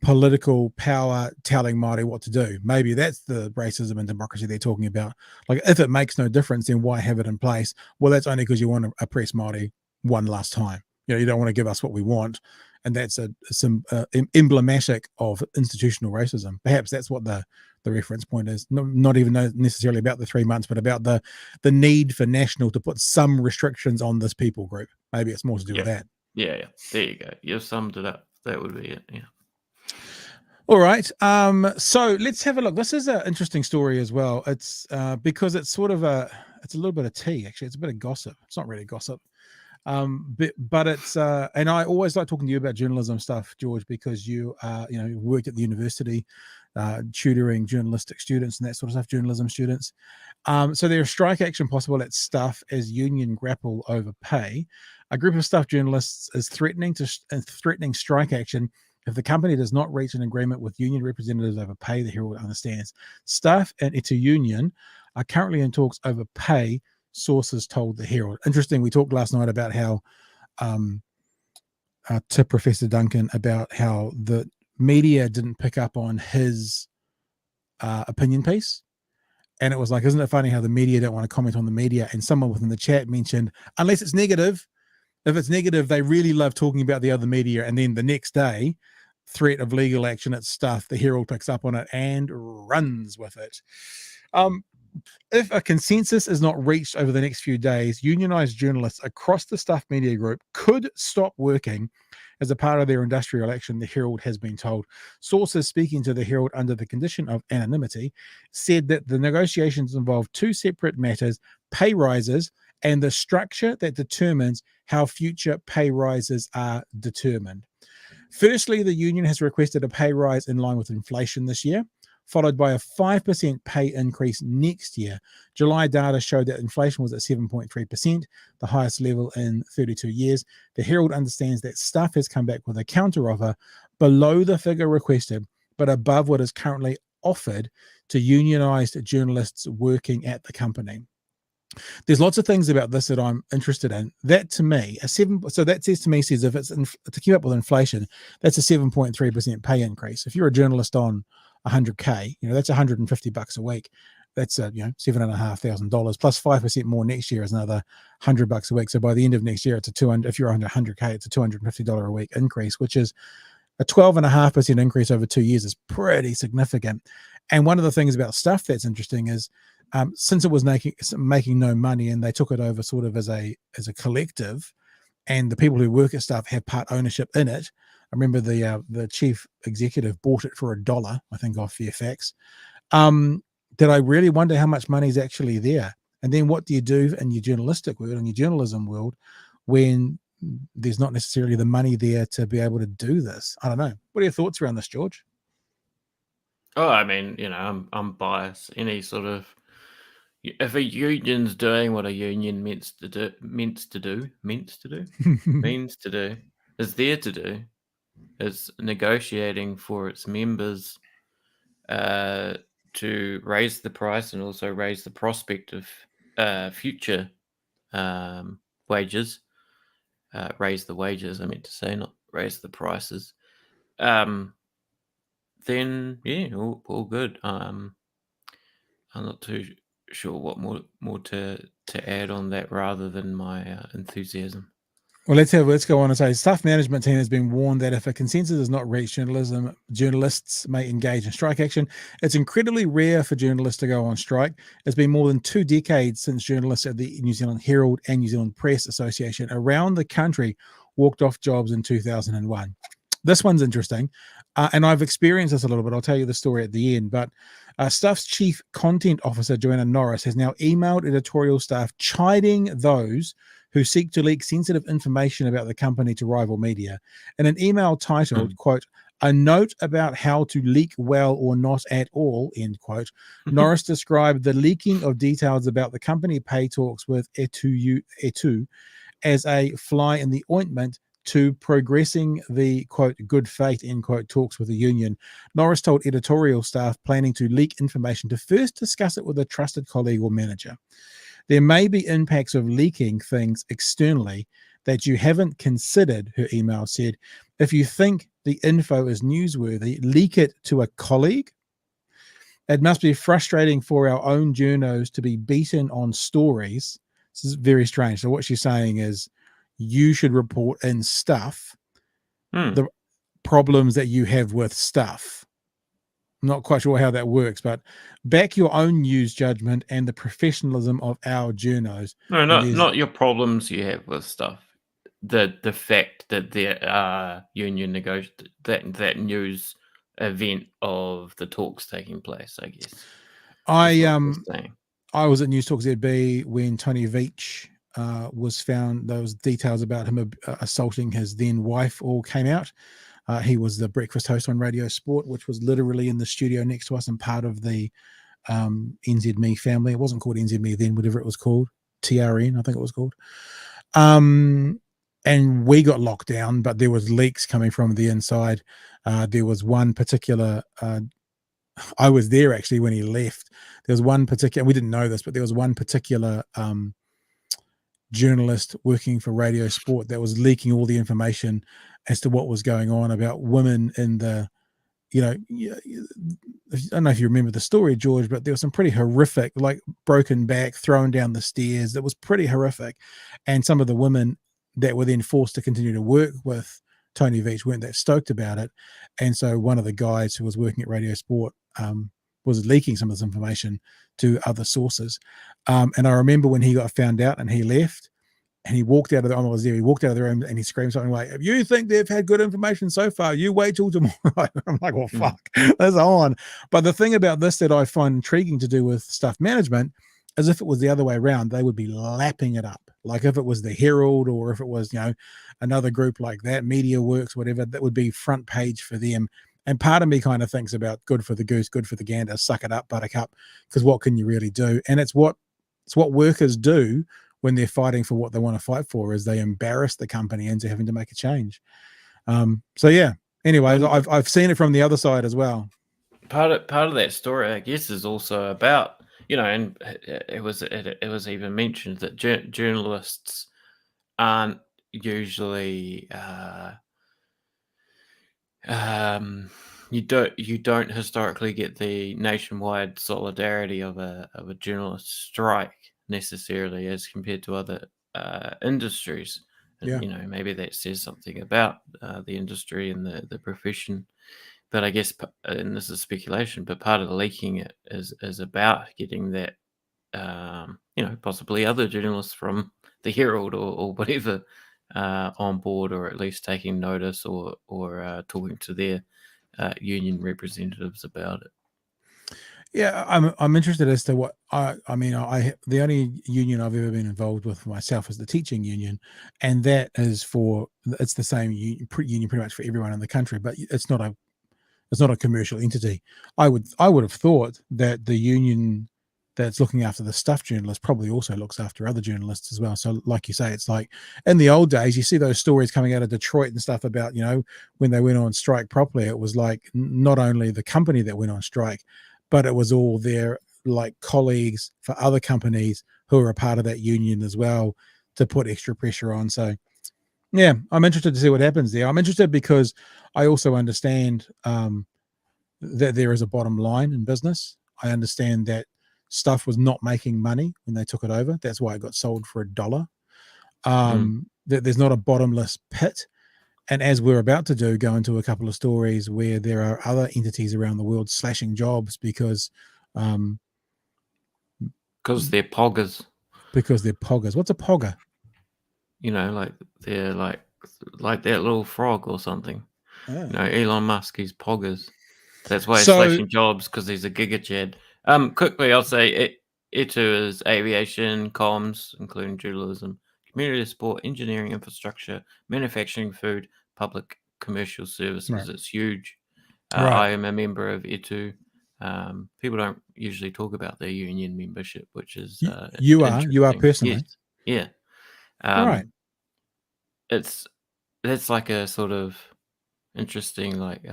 political power telling Māori what to do. Maybe that's the racism and democracy they're talking about. Like, if it makes no difference, then why have it in place? Well, that's only because you want to oppress Māori one last time. You don't want to give us what we want. And that's some emblematic of institutional racism. Perhaps that's what the reference point is. Not even necessarily about the 3 months, but about the need for National to put some restrictions on this people group. Maybe it's more to do with that. Yeah. There you go. You've summed it up. That would be it. Yeah. All right. So let's have a look. This is an interesting story as well. It's because it's sort of it's a little bit of tea, actually. It's a bit of gossip. It's not really gossip. But it's and I always like talking to you about journalism stuff, George, because you worked at the university tutoring journalistic students and that sort of stuff, journalism students. So there's strike action possible at Stuff as union grapple over pay. A group of Stuff journalists is threatening strike action if the company does not reach an agreement with union representatives over pay. The Herald understands Stuff and its union are currently in talks over pay, sources told the Herald. Interesting. We talked last night about how to Professor Duncan about how the media didn't pick up on his opinion piece. And it was like, isn't it funny how the media don't want to comment on the media? And someone within the chat mentioned, unless it's negative, if it's negative, they really love talking about the other media. And then the next day, threat of legal action at Stuff, the Herald picks up on it and runs with it. If a consensus is not reached over the next few days, unionized journalists across the Stuff media group could stop working as a part of their industrial action, the Herald has been told. Sources speaking to the Herald under the condition of anonymity said that the negotiations involve two separate matters: pay rises and the structure that determines how future pay rises are determined. Firstly, the union has requested a pay rise in line with inflation this year, followed by a 5% pay increase next year. July data showed that inflation was at 7.3%, the highest level in 32 years. The Herald understands that Stuff has come back with a counteroffer below the figure requested, but above what is currently offered to unionized journalists working at the company. There's lots of things about this that I'm interested in. That to me, says if it's to keep up with inflation, that's a 7.3% pay increase. If you're a journalist on 100K, that's $150 a week. That's $7,500 plus 5% more next year is another $100 a week. So by the end of next year, it's if you're under 100K, it's a $250 a week increase, which is a 12.5% increase over 2 years. Is pretty significant. And one of the things about Stuff that's interesting is since it was making no money and they took it over sort of as a collective, and the people who work at Stuff have part ownership in it. I remember the chief executive bought it for $1, I think, off Fairfax. That I really wonder how much money is actually there. And then what do you do in your journalistic world, in your journalism world, when there's not necessarily the money there to be able to do this? I don't know. What are your thoughts around this, George? Oh, I mean, I'm biased. Any sort of, if a union's doing what a union means to do, is there to do, is negotiating for its members to raise the price and also raise the prospect of future wages. Raise the wages, I meant to say, not raise the prices. Then, yeah, all good. I'm not too sure what more to add on that rather than my enthusiasm. Well, let's go on and say Stuff management team has been warned that if a consensus is not reached, journalists may engage in strike action. It's incredibly rare for journalists to go on strike. It's been more than 2 decades since journalists at the New Zealand Herald and New Zealand Press Association around the country walked off jobs in 2001. This one's interesting, and I've experienced this a little bit. I'll tell you the story at the end, but Stuff's chief content officer, Joanna Norris, has now emailed editorial staff chiding those who seek to leak sensitive information about the company to rival media. In an email titled, quote, A note about how to leak well or not at all, end quote. Norris described the leaking of details about the company pay talks with Etu as a fly in the ointment to progressing the, quote, good faith, end quote, talks with the union. Norris told editorial staff planning to leak information to first discuss it with a trusted colleague or manager. There may be impacts of leaking things externally that you haven't considered, her email said. If you think the info is newsworthy, leak it to a colleague. It must be frustrating for our own journos to be beaten on stories. This is very strange. So what she's saying is you should report in stuff, the problems that you have with stuff. I'm not quite sure how that works, but back your own news judgment and the professionalism of our journos. No, not your problems you have with stuff. The fact that there are union that news event of the talks taking place, I guess. I was at News Talk ZB when Tony Veach was found. Those details about him assaulting his then wife all came out. He was the breakfast host on Radio Sport, which was literally in the studio next to us and part of the NZME family. It wasn't called NZME then, whatever it was called. TRN, I think it was called. And we got locked down, but there was leaks coming from the inside. There was one particular, I was there actually when he left. There was one particular, we didn't know this, but there was one particular journalist working for Radio Sport that was leaking all the information as to what was going on about women in the, I don't know if you remember the story, George, but there was some pretty horrific, like broken back, thrown down the stairs. That was pretty horrific. And some of the women that were then forced to continue to work with Tony Veach weren't that stoked about it. And so one of the guys who was working at Radio Sport was leaking some of this information to other sources. And I remember when he got found out and he left and he walked out of the, I was there, he walked out of the room and he screamed something like, if you think they've had good information so far, you wait till tomorrow. I'm like, well, fuck, that's on. But the thing about this that I find intriguing to do with stuff management is if it was the other way around, they would be lapping it up. Like if it was the Herald or if it was, another group like that, Media Works, whatever, that would be front page for them. And part of me kind of thinks about good for the goose, good for the gander, suck it up, buttercup, because what can you really do? And it's what workers do when they're fighting for what they want to fight for, is they embarrass the company into having to make a change. So yeah, anyways, I've seen it from the other side as well. Part of that story, I guess, is also about, and it was even mentioned that journalists aren't usually you don't historically get the nationwide solidarity of a journalist strike necessarily as compared to other industries. And, Yeah. Maybe that says something about the industry and the profession. But I guess, and this is speculation, but part of the leaking it is about getting that, possibly other journalists from the Herald or whatever on board, or at least taking notice or talking to their union representatives about it. Yeah, I'm interested as to what I mean. The only union I've ever been involved with for myself is the teaching union, and that is it's the same union pretty much for everyone in the country, but it's not a commercial entity. I would have thought that the union that's looking after the staff journalists probably also looks after other journalists as well. So like you say, it's like in the old days, you see those stories coming out of Detroit and stuff about, when they went on strike properly, it was like not only the company that went on strike, but it was all their like colleagues for other companies who are a part of that union as well to put extra pressure on. So yeah, I'm interested to see what happens there. I'm interested because I also understand that there is a bottom line in business. I understand that stuff was not making money when they took it over. That's why it got sold for $1. That there's not a bottomless pit. And as we're about to do, go into a couple of stories where there are other entities around the world slashing jobs because they're poggers. Because they're poggers. What's a pogger? Like they're like that little frog or something. Oh. Elon Musk, he's poggers. That's why he's slashing jobs, because he's a giga chad. Quickly, I'll say it too is aviation, comms, including journalism, community sport, engineering, infrastructure, manufacturing, food, public commercial services. Right. It's huge. Right. I am a member of ETU. People don't usually talk about their union membership, which is You are interesting. personally. Yes. Yeah. Right. That's like a sort of interesting, like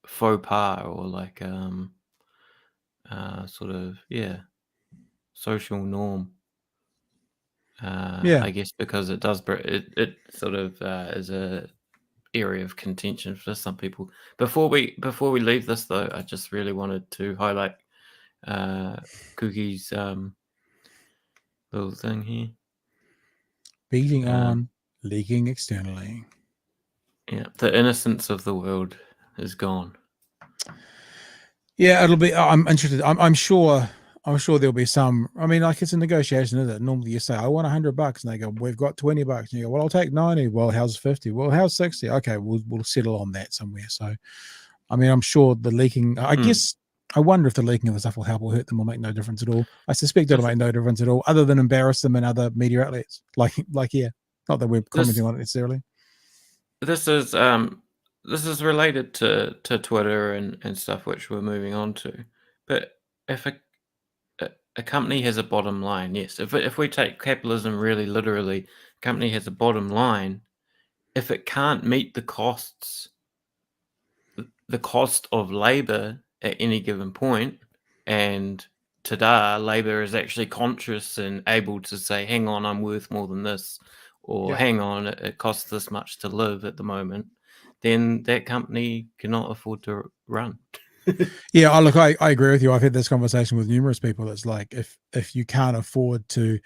faux pas, or like sort of social norm. Yeah. I guess because it does it sort of is a area of contention for some people. Before we leave this, though, I just really wanted to highlight Cookie's little thing here. Beating on, leaking externally. Yeah, the innocence of the world is gone. Yeah, it'll be. I'm interested. I'm sure there'll be some. I mean, like, it's a negotiation, isn't it? Normally, you say, "I want $100," and they go, "We've got $20," and you go, "Well, I'll take 90." Well, how's 50? Well, how's 60? Okay, we'll settle on that somewhere. So, I mean, I'm sure the leaking. I guess I wonder if the leaking of the stuff will help or hurt them, or make no difference at all. I suspect it'll make no difference at all, other than embarrass them in other media outlets. Like yeah, not that we're commenting on it necessarily. This is related to Twitter and stuff, which we're moving on to. But if a company has a bottom line, yes. If we take capitalism really literally, a company has a bottom line. If it can't meet the cost of labor at any given point, and ta-da, labor is actually conscious and able to say, hang on, I'm worth more than this, or hang on, it costs this much to live at the moment, then that company cannot afford to run. Yeah, look, I agree with you. I've had this conversation with numerous people. It's like, if you can't afford to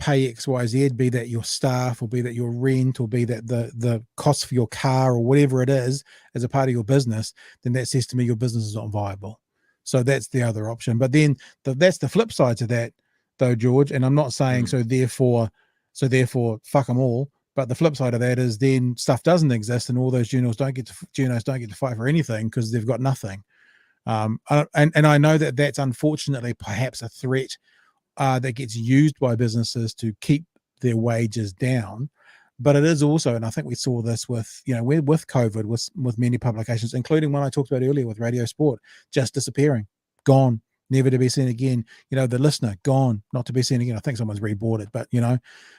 pay XYZ, be that your staff, or be that your rent, or be that the cost for your car, or whatever it is, as a part of your business, then that says to me your business is not viable. So that's the other option. But then that's the flip side to that, though, George. And I'm not saying so therefore fuck them all. But the flip side of that is then stuff doesn't exist, and all those journals don't get to fight for anything because they've got nothing. And I know that that's unfortunately perhaps a threat that gets used by businesses to keep their wages down, but it is also, and I think we saw this with COVID, with many publications, including one I talked about earlier with Radio Sport, just disappearing, gone, never to be seen again. The Listener, gone, not to be seen again. I think someone's rebought it, but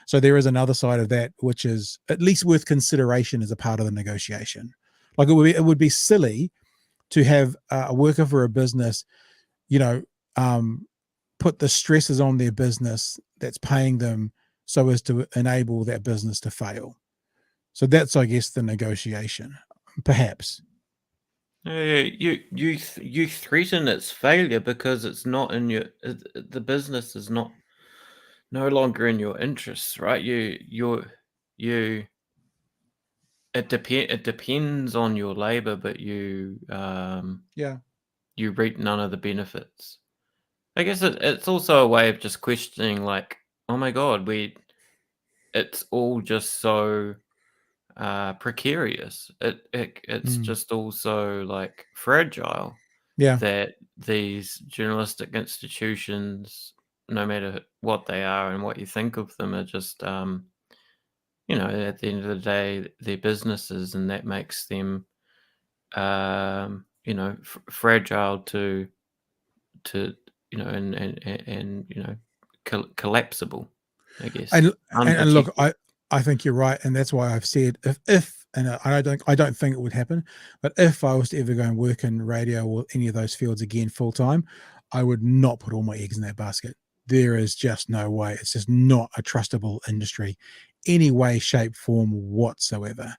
so there is another side of that, which is at least worth consideration as a part of the negotiation. Like, it would be silly to have a worker for a business, put the stresses on their business that's paying them so as to enable that business to fail. So that's, I guess, the negotiation, perhaps. You threaten its failure because it's not in the business is no longer in your interests, right? It depends on your labor, but you reap none of the benefits. I guess it's also a way of just questioning, like, oh my God, it's all just so precarious. It's just also like fragile. Yeah. That these journalistic institutions, no matter what they are and what you think of them, are just at the end of the day, they're businesses, and that makes them fragile to collapsible, I guess. And look, I think you're right, and that's why I've said if I don't think it would happen, but if I was to ever go and work in radio or any of those fields again full time, I would not put all my eggs in that basket. There is just no way. It's just not a trustable industry, any way, shape, form whatsoever.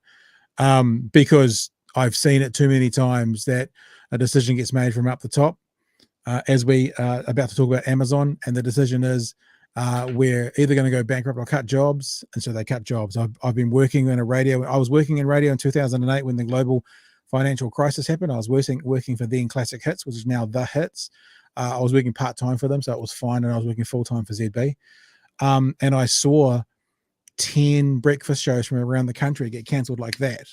Because I've seen it too many times that a decision gets made from up the top, as we are about to talk about Amazon, and the decision is we're either going to go bankrupt or cut jobs, and so they cut jobs. I've been working in radio. I was working in radio in 2008 when the global financial crisis happened. I was working for then Classic Hits, which is now The Hits. I was working part-time for them, so it was fine, and I was working full-time for ZB. And I saw 10 breakfast shows from around the country get cancelled like that,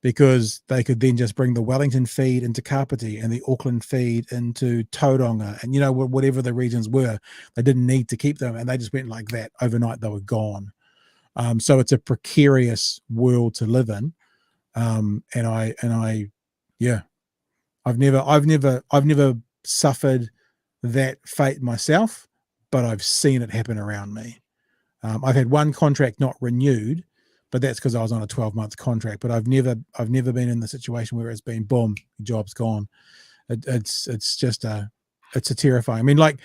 because they could then just bring the Wellington feed into Kapiti and the Auckland feed into Tauranga, and whatever the regions were, they didn't need to keep them, and they just went like that overnight. They were gone. So it's a precarious world to live in, Yeah, I've never suffered that fate myself, but I've seen it happen around me. I've had one contract not renewed, but that's because I was on a 12-month contract. But I've never been in the situation where it's been boom, job's gone. It's a terrifying. I mean, like,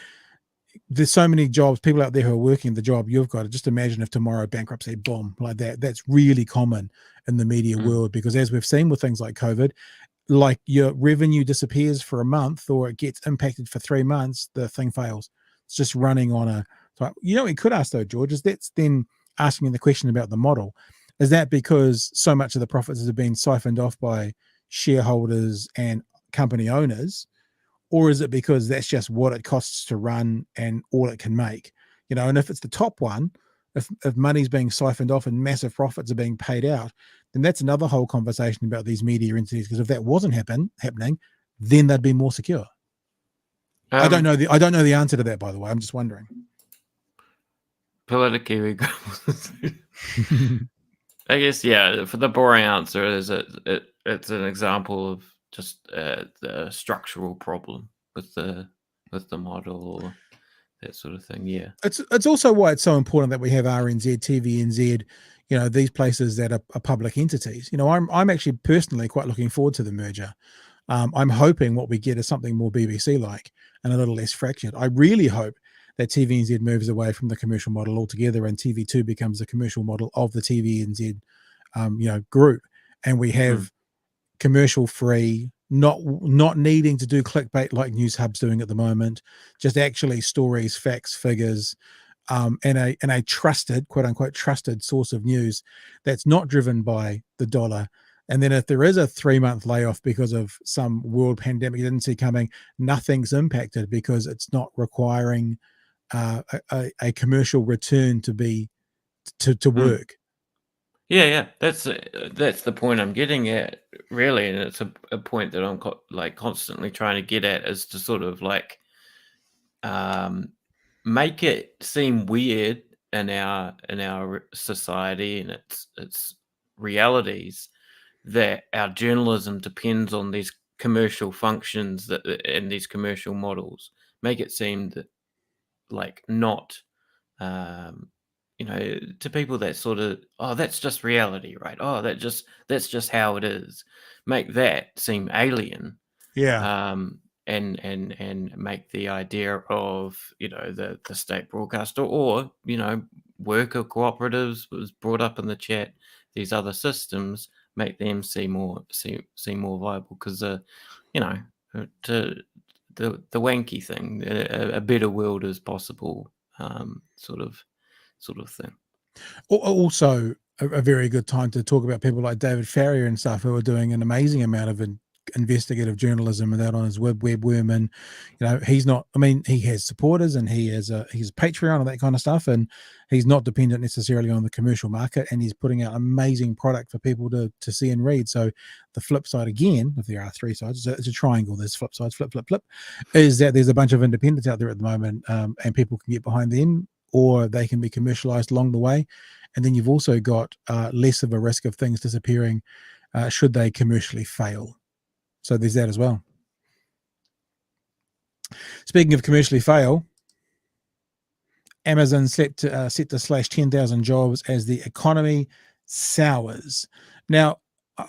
there's so many jobs, people out there who are working the job you've got. Just imagine if tomorrow bankruptcy, boom, like that. That's really common in the media world, because as we've seen with things like COVID, like, your revenue disappears for a month or it gets impacted for 3 months, the thing fails. It's just running on a. So, we could ask though, George, is that's then asking the question about the model. Is that because so much of the profits have been siphoned off by shareholders and company owners? Or is it because that's just what it costs to run and all it can make? And if it's the top one, if money's being siphoned off and massive profits are being paid out, then that's another whole conversation about these media entities. Because if that wasn't happening, then they'd be more secure. I don't know the answer to that, by the way. I'm just wondering. Politically, I guess, yeah. For the boring answer, is it's an example of just the structural problem with the model or that sort of thing. Yeah, it's also why it's so important that we have RNZ, TVNZ, these places that are public entities. I'm actually personally quite looking forward to the merger. I'm hoping what we get is something more BBC like and a little less fractured. I really hope that TVNZ moves away from the commercial model altogether and TV2 becomes the commercial model of the TVNZ group, and we have commercial free, not needing to do clickbait like News Hub's doing at the moment, just actually stories, facts, figures, and a trusted, quote unquote, trusted source of news that's not driven by the dollar. And then if there is a 3-month layoff because of some world pandemic you didn't see coming, nothing's impacted because it's not requiring a commercial return to work. Yeah. That's the point I'm getting at, really, and it's a point that I'm constantly trying to get at, is to sort of make it seem weird in our society and its realities that our journalism depends on these commercial functions and these commercial models. Make it seem that not to people that sort of, that's just reality, right? That's just how it is. Make that seem alien. Yeah. And make the idea of the state broadcaster or worker cooperatives was brought up in the chat, these other systems, make them seem more viable, because to the wanky thing, a better world is possible, sort of thing. Also, a very good time to talk about people like David Farrier and stuff, who are doing an amazing amount of investigative journalism and that on his webworm. And he's not, he has supporters and he has he's Patreon and that kind of stuff, and he's not dependent necessarily on the commercial market, and he's putting out amazing product for people to see and read. So the flip side, again, if there are 3 sides, it's a triangle, there's flip sides, flip, is that there's a bunch of independents out there at the moment, and people can get behind them, or they can be commercialized along the way. And then you've also got less of a risk of things disappearing should they commercially fail. So there's that as well. Speaking of commercially fail, Amazon set to slash 10,000 jobs as the economy sours. Now,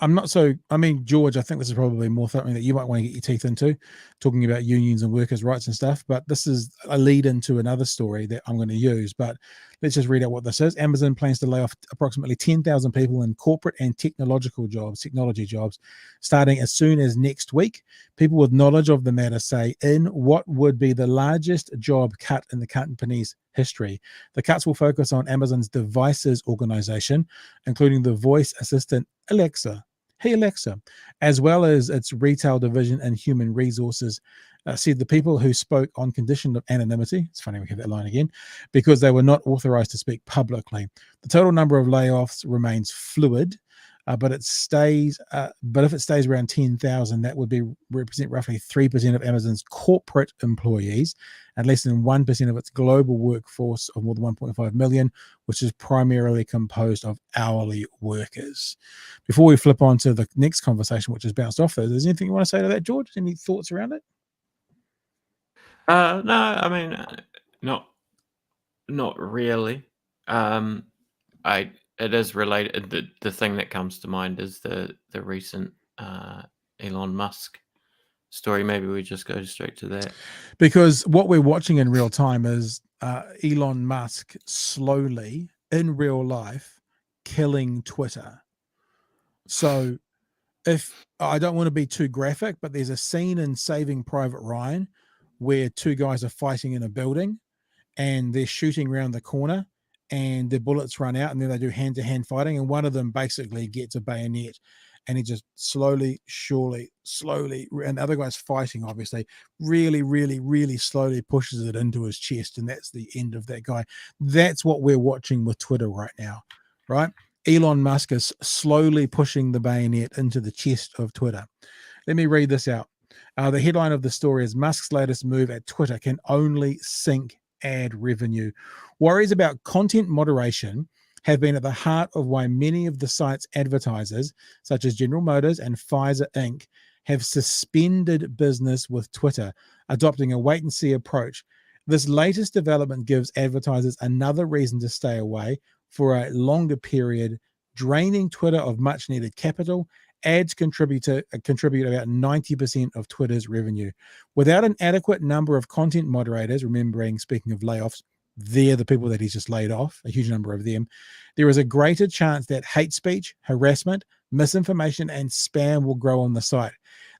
I'm not so, George, I think this is probably more something that you might want to get your teeth into, talking about unions and workers' rights and stuff, but this is a lead into another story that I'm going to use. But let's just read out what this is. Amazon plans to lay off approximately 10,000 people in corporate and technology jobs, starting as soon as next week. People with knowledge of the matter say in what would be the largest job cut in the company's history. The cuts will focus on Amazon's devices organization, including the voice assistant Alexa, Hey Alexa, as well as its retail division and human resources. Said the people who spoke on condition of anonymity, it's funny we have that line again, because they were not authorized to speak publicly. The total number of layoffs remains fluid. but if it stays around 10,000, that would represent roughly 3% of Amazon's corporate employees and less than 1% of its global workforce of more than 1.5 million, which is primarily composed of hourly workers. Before we flip on to the next conversation, which is bounced off those, is there anything you want to say to that, George? Any thoughts around it? No, I mean, not really. It is related. The thing that comes to mind is the recent Elon Musk story. Maybe we just go straight to that. Because what we're watching in real time is Elon Musk slowly, in real life, killing Twitter. So if I don't want to be too graphic, but there's a scene in Saving Private Ryan where two guys are fighting in a building and they're shooting around the corner and the bullets run out and then they do hand-to-hand fighting and one of them basically gets a bayonet and he just slowly, and the other guy's fighting, obviously, really, really, really slowly pushes it into his chest, and that's the end of that guy. That's what we're watching with Twitter right now, right? Elon Musk is slowly pushing the bayonet into the chest of Twitter. Let me read this out. The headline of the story is Musk's latest move at Twitter can only sink ad revenue. Worries about content moderation have been at the heart of why many of the site's advertisers, such as General Motors and Pfizer Inc., have suspended business with Twitter, adopting a wait-and-see approach. This latest development gives advertisers another reason to stay away for a longer period, draining Twitter of much-needed capital. Ads contribute about 90% of Twitter's revenue. Without an adequate number of content moderators, speaking of layoffs, they're the people that he's just laid off, a huge number of them, there is a greater chance that hate speech, harassment, misinformation, and spam will grow on the site.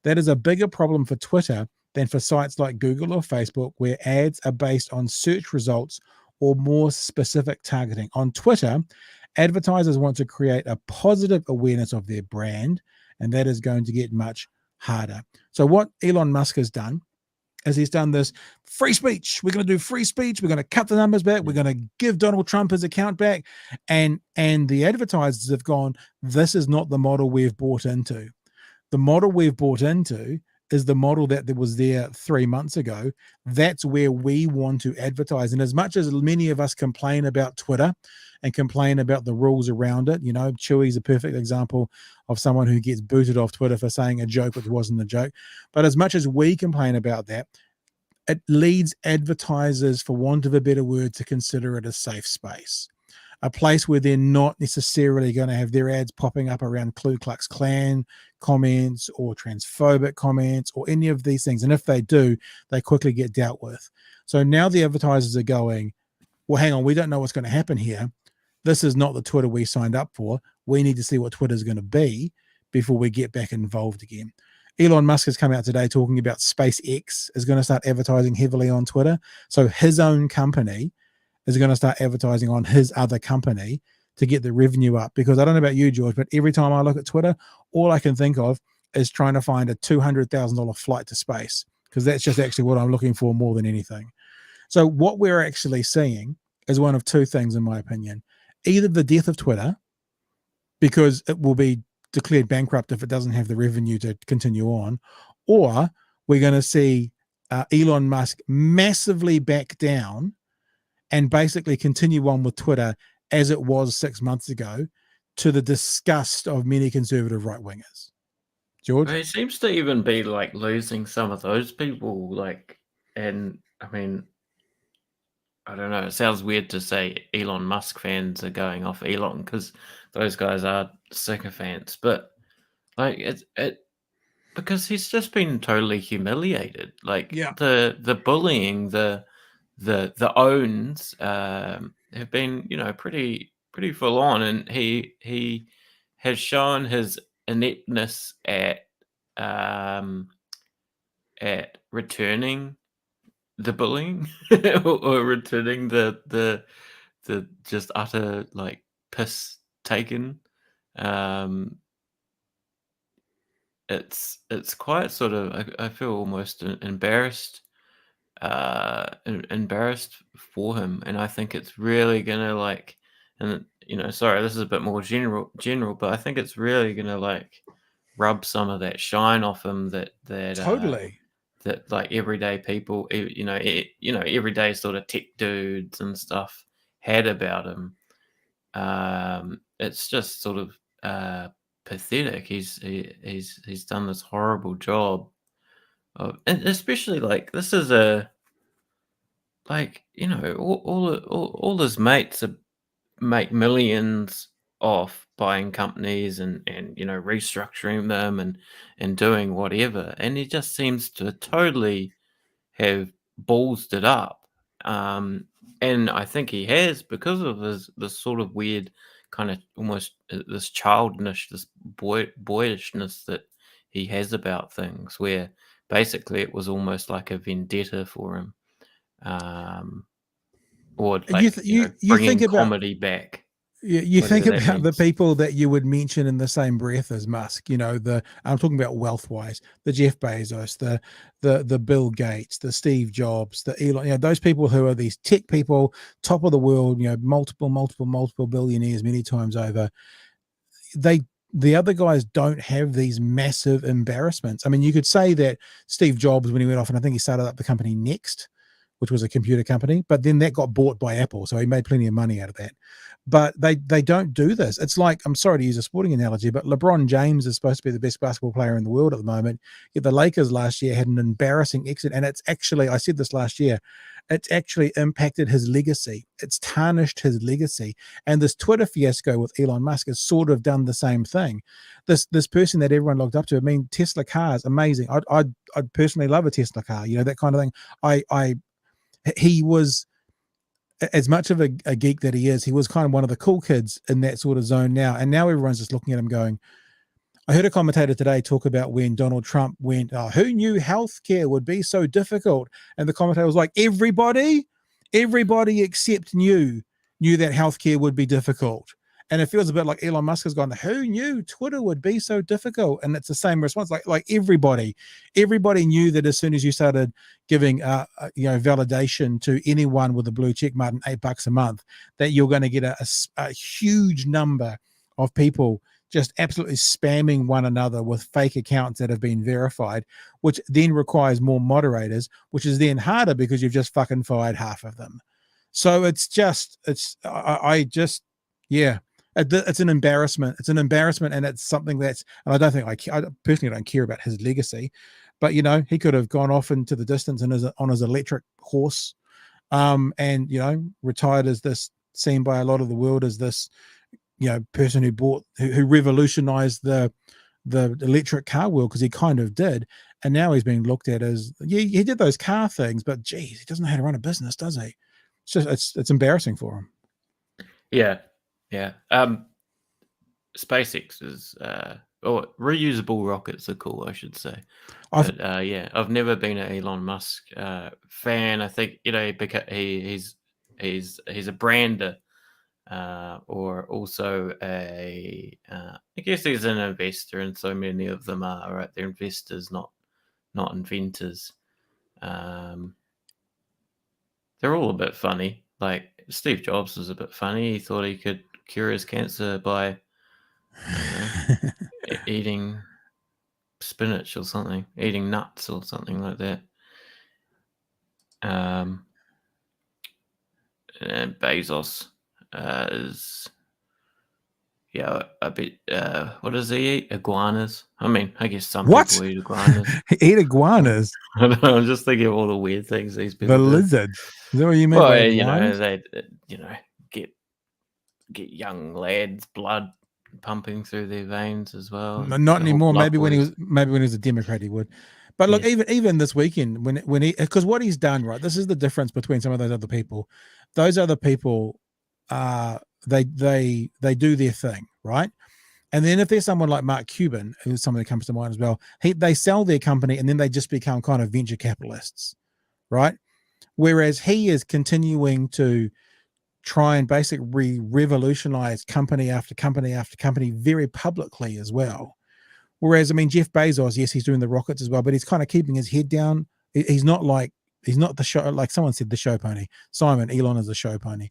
That is a bigger problem for Twitter than for sites like Google or Facebook, where ads are based on search results or more specific targeting. On Twitter, advertisers want to create a positive awareness of their brand, and that is going to get much harder. So what Elon Musk has done is he's done this free speech. We're going to do free speech. We're going to cut the numbers back. We're going to give Donald Trump his account back. And the advertisers have gone, this is not the model we've bought into. The model we've bought into is the model that was there 3 months ago. That's where we want to advertise. And as much as many of us complain about Twitter and complain about the rules around it, Chewy's a perfect example of someone who gets booted off Twitter for saying a joke which wasn't a joke. But as much as we complain about that, it leads advertisers, for want of a better word, to consider it a safe space. A place where they're not necessarily going to have their ads popping up around Ku Klux Klan comments or transphobic comments or any of these things. And if they do, they quickly get dealt with. So now the advertisers are going, well, hang on, we don't know what's going to happen here. This is not the Twitter we signed up for. We need to see what Twitter is going to be before we get back involved again. Elon Musk has come out today talking about SpaceX is going to start advertising heavily on Twitter. So his own company is going to start advertising on his other company to get the revenue up. Because I don't know about you, George, but every time I look at Twitter, all I can think of is trying to find a $200,000 flight to space, because that's just actually what I'm looking for more than anything. So what we're actually seeing is one of two things, in my opinion. Either the death of Twitter, because it will be declared bankrupt if it doesn't have the revenue to continue on, or we're going to see Elon Musk massively back down and basically continue on with Twitter as it was 6 months ago, to the disgust of many conservative right-wingers. George? He seems to even be like losing some of those people, and I mean, I don't know, it sounds weird to say Elon Musk fans are going off Elon, because those guys are sycophants, but it because he's just been totally humiliated. The bullying, the owns have been, pretty full on, and he has shown his ineptness at returning the bullying or returning the just utter piss taken. It's quite sort of, I feel almost embarrassed for him, and I think it's really gonna sorry, this is a bit more general, but I think it's really going to like rub some of that shine off him that Totally. that like everyday people, everyday sort of tech dudes and stuff had about him. It's just sort of pathetic. He's done this horrible job and especially like this is all his mates make millions off buying companies and restructuring them and doing whatever, and he just seems to totally have ballsed it up, and I think he has because of this sort of weird kind of almost this childish, this boyishness that he has about things, where basically it was almost like a vendetta for him, or like you bringing think about comedy back. You think whatever that about the means. people that you would mention in the same breath as Musk. I'm talking about wealth-wise, the Jeff Bezos, the Bill Gates, the Steve Jobs, the Elon. Those people who are these tech people, top of the world. Multiple billionaires many times over. The other guys don't have these massive embarrassments. I mean, you could say that Steve Jobs, when he went off, and I think he started up the company Next, which was a computer company, but then that got bought by Apple, so he made plenty of money out of that. But they don't do this. It's like, I'm sorry to use a sporting analogy, but LeBron James is supposed to be the best basketball player in the world at the moment. Yet the Lakers last year had an embarrassing exit, and it's actually, I said this last year, it's actually impacted his legacy. It's tarnished his legacy. And this Twitter fiasco with Elon Musk has sort of done the same thing. This person that everyone looked up to, I mean, Tesla cars, amazing. I'd personally love a Tesla car, that kind of thing. He was, as much of a geek that he is, he was kind of one of the cool kids in that sort of zone now. And now everyone's just looking at him going, I heard a commentator today talk about when Donald Trump went, who knew healthcare would be so difficult? And the commentator was like, everybody except knew that healthcare would be difficult. And it feels a bit like Elon Musk has gone, who knew Twitter would be so difficult? And it's the same response. Like everybody knew that as soon as you started giving, validation to anyone with a blue check mark and $8 a month, that you're going to get a huge number of people just absolutely spamming one another with fake accounts that have been verified, which then requires more moderators, which is then harder because you've just fucking fired half of them. So it's an embarrassment. It's an embarrassment, and it's something and I don't think I personally don't care about his legacy, but he could have gone off into the distance and on his electric horse, and retired as this, seen by a lot of the world as this, person who revolutionized the electric car world, because he kind of did, and now he's being looked at as he did those car things, but geez, he doesn't know how to run a business, does he? It's embarrassing for him. Yeah. SpaceX is reusable rockets are cool, I should say. I've never been an Elon Musk fan. I think because he's a brander, or also I guess he's an investor, and so many of them are, right? They're investors, not inventors. They're all a bit funny. Like Steve Jobs was a bit funny. He thought he could cure his cancer by eating spinach or something, eating nuts or something like that. And Bezos is a bit. What does he eat? Iguanas. I mean, I guess some people eat iguanas. Eat iguanas. I don't know, I'm just thinking of all the weird things these people The do. lizards. Is that what you mean? Well, by iguanas? they get young lads' blood pumping through their veins as well. Not anymore. Maybe when he was a Democrat, he would. But look, even this weekend, when he, because what he's done, right? This is the difference between some of those other people. Those other people, they do their thing, right? And then if there's someone like Mark Cuban, who's someone that comes to mind as well, they sell their company and then they just become kind of venture capitalists, right? Whereas he is continuing to try and basically revolutionize company after company after company very publicly as well. Whereas, I mean, Jeff Bezos, yes, he's doing the rockets as well, but he's kind of keeping his head down. He's not the show, like someone said, the show pony. Elon is the show pony.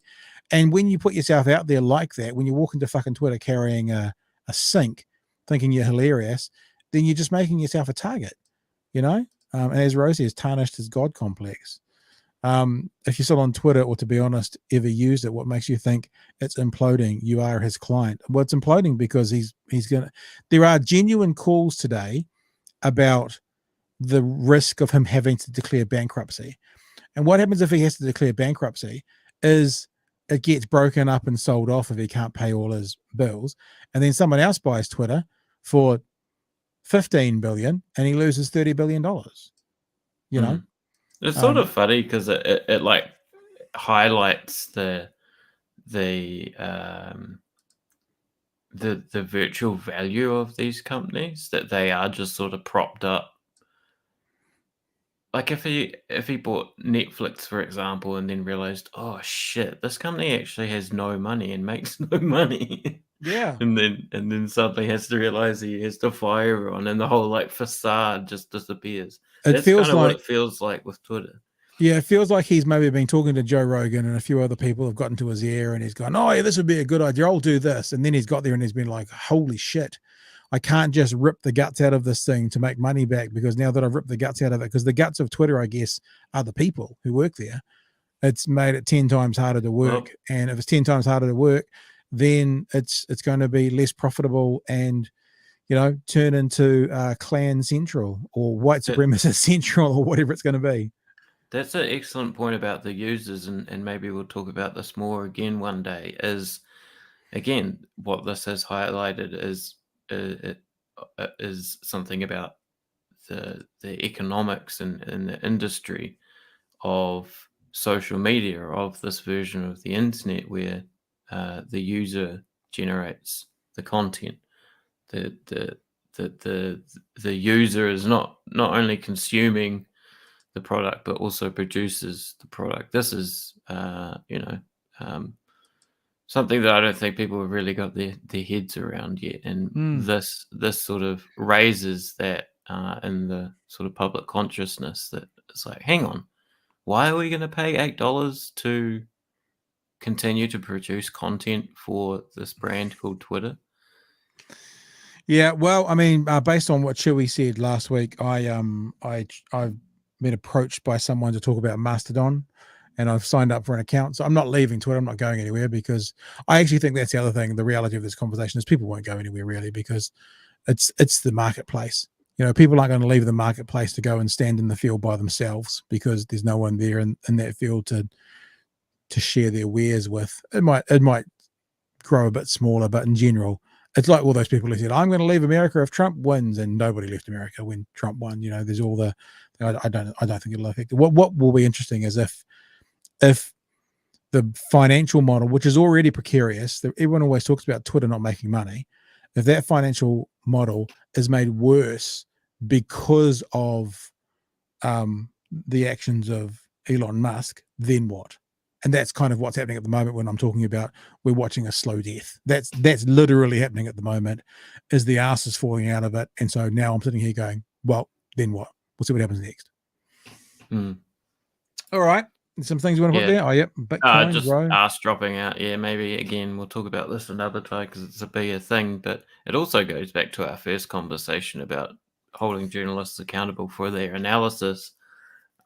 And when you put yourself out there like that, when you walk into fucking Twitter carrying a sink, thinking you're hilarious, then you're just making yourself a target, you know? And as Rosie has tarnished his God complex. If you're still on Twitter, or to be honest, ever used it, what makes you think it's imploding? You are his client. Well, it's imploding because he's gonna. There are genuine calls today about the risk of him having to declare bankruptcy. And what happens if he has to declare bankruptcy is it gets broken up and sold off if he can't pay all his bills, and then someone else buys Twitter for $15 billion and he loses $30 billion. You know, it's sort of funny because it like highlights the virtual value of these companies, that they are just sort of propped up. Like if he bought Netflix, for example, and then realized, oh shit, this company actually has no money and makes no money. Yeah. And then suddenly has to realize he has to fire everyone, and the whole like facade just disappears. That's feels kind of what like- it feels like with Twitter. Yeah, it feels like he's maybe been talking to Joe Rogan and a few other people have gotten to his ear and he's gone, oh yeah, this would be a good idea. I'll do this. And then he's got there and he's been like, holy shit, I can't just rip the guts out of this thing to make money back, because now that I've ripped the guts out of it, because the guts of Twitter, I guess, are the people who work there. It's made it 10 times harder to work. And if it's 10 times harder to work, then it's going to be less profitable and, you know, turn into Clan Central or White Supremacist Central or whatever it's going to be. That's an excellent point about the users, and maybe we'll talk about this more again one day. Is again what this has highlighted is something about the economics and the industry of social media, of this version of the internet where the user generates the content. The user is not only consuming the product but also produces the product. This is something that I don't think people have really got their heads around yet, and this sort of raises that in the sort of public consciousness, that it's like, hang on, why are we going to pay $8 to continue to produce content for this brand called Twitter? Yeah, well, I mean, based on what Chewy said last week, I've been approached by someone to talk about Mastodon, and I've signed up for an account. So I'm not leaving Twitter. I'm not going anywhere, because I actually think that's the other thing. The reality of this conversation is people won't go anywhere really, because it's the marketplace. You know, people aren't going to leave the marketplace to go and stand in the field by themselves, because there's no one there in that field to share their wares with. It might grow a bit smaller, but in general, it's like all those people who said, I'm going to leave America if Trump wins, and nobody left America when Trump won. You know, there's all the, I don't think it'll affect it. What will be interesting is if the financial model, which is already precarious, everyone always talks about Twitter not making money, if that financial model is made worse because of the actions of Elon Musk, then what? And that's kind of what's happening at the moment when I'm talking about we're watching a slow death. That's literally happening at the moment, is the arse is falling out of it. And so now I'm sitting here going, well, then what? We'll see what happens next. All right. Some things you want to put there? Oh, yep. Bitcoin, just bro. arse dropping out. Yeah, maybe again we'll talk about this another time because it's a bigger thing. But it also goes back to our first conversation about holding journalists accountable for their analysis.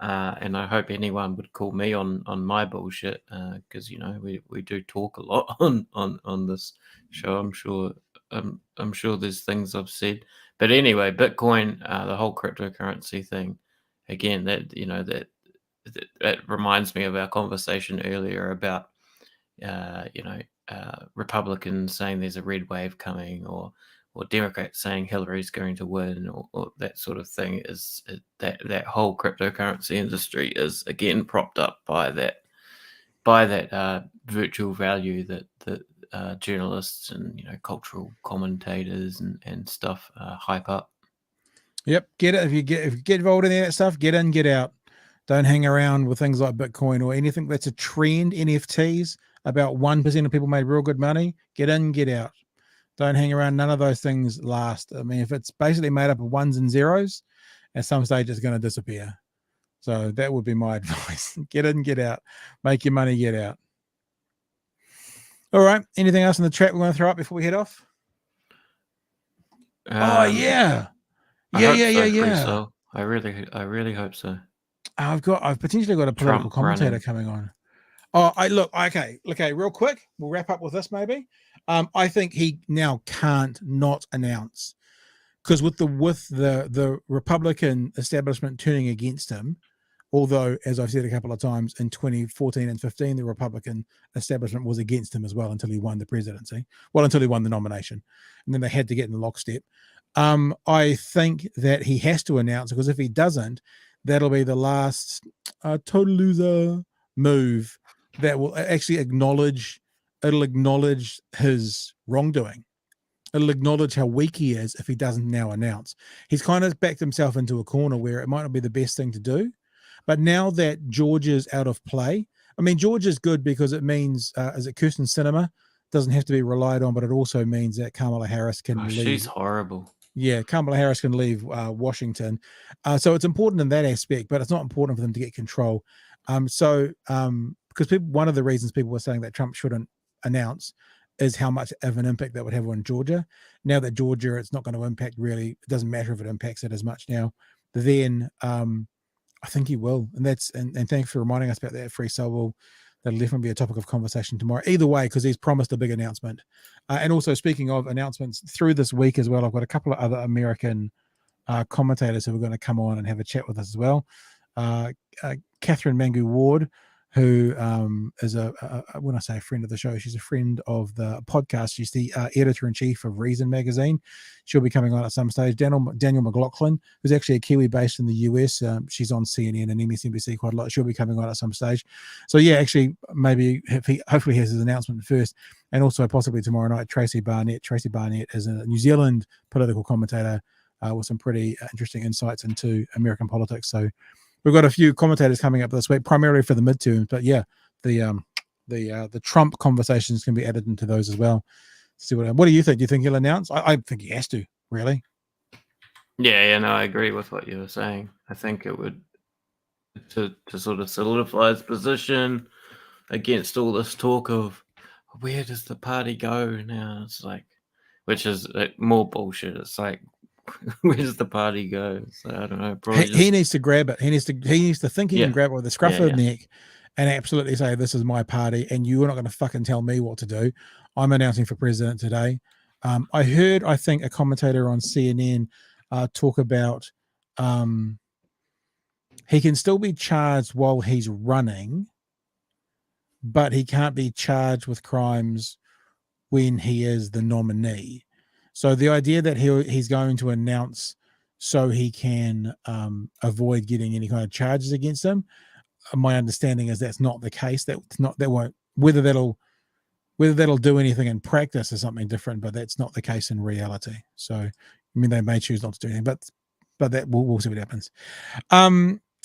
And I hope anyone would call me on my bullshit, because you know we do talk a lot on this show. I'm sure there's things I've said, but anyway, Bitcoin, the whole cryptocurrency thing, again, that reminds me of our conversation earlier about Republicans saying there's a red wave coming, or Democrats saying Hillary's going to win, or that sort of thing. Is that whole cryptocurrency industry is again propped up by that virtual value that journalists and cultural commentators and stuff hype up. Yep, get it. If you get involved in that stuff, get in, get out. Don't hang around with things like Bitcoin or anything that's a trend. NFTs, about 1% of people made real good money. Get in, get out. Don't hang around. None of those things last. I mean, if it's basically made up of ones and zeros, at some stage it's going to disappear. So that would be my advice. Get in, get out. Make your money, get out. All right. Anything else in the chat we want to throw up before we head off? Oh yeah. Yeah. I really hope so. I've potentially got a political Trump commentator running. coming on. Oh, okay, real quick. We'll wrap up with this maybe. I think he now can't not announce, because with the Republican establishment turning against him, although, as I've said a couple of times, in 2014 and 15, the Republican establishment was against him as well until he won the presidency. Well, until he won the nomination. And then they had to get in lockstep. I think that he has to announce, because if he doesn't, that'll be the last total loser move that will actually acknowledge his wrongdoing. It'll acknowledge how weak he is if he doesn't now announce. He's kind of backed himself into a corner where it might not be the best thing to do. But now that George is out of play, I mean, George is good because it means, is it Kirsten Sinema? Doesn't have to be relied on, but it also means that Kamala Harris can leave. She's horrible. Yeah, Kamala Harris can leave Washington. So it's important in that aspect, but it's not important for them to get control. Because one of the reasons people were saying that Trump shouldn't announce is how much of an impact that would have on Georgia. Now that Georgia, it's not going to impact really. It doesn't matter if it impacts it as much now. Then I think he will. And thanks for reminding us about that, Free Soul. That'll definitely be a topic of conversation tomorrow. Either way, because he's promised a big announcement. And also, speaking of announcements, through this week as well, I've got a couple of other American commentators who are going to come on and have a chat with us as well. Catherine Mangu Ward, who is when I say a friend of the show, she's a friend of the podcast. She's the editor-in-chief of Reason magazine. She'll be coming on at some stage. Daniel McLaughlin, who's actually a Kiwi based in the US. She's on CNN and MSNBC quite a lot. She'll be coming on at some stage. So yeah, actually, maybe hopefully he has his announcement first. And also possibly tomorrow night, Tracy Barnett. Tracy Barnett is a New Zealand political commentator with some pretty interesting insights into American politics. So we've got a few commentators coming up this week, primarily for the midterms. But yeah, the Trump conversations can be added into those as well. See what do you think? Do you think he'll announce? I think he has to, really. Yeah, no, I agree with what you were saying. I think it would to sort of solidify his position against all this talk of where does the party go now? It's like, which is more bullshit. It's like, where does the party go? So I don't know. He needs to grab it. He needs to think he can grab it with the scruff of the neck and absolutely say, this is my party and you're not going to fucking tell me what to do. I'm announcing for president today. I heard, I think, a commentator on CNN talk about he can still be charged while he's running, but he can't be charged with crimes when he is the nominee. So the idea that he's going to announce so he can avoid getting any kind of charges against him, my understanding is that's not the case. Whether that'll do anything in practice is something different, but that's not the case in reality. So I mean, they may choose not to do anything, but that we'll see what happens.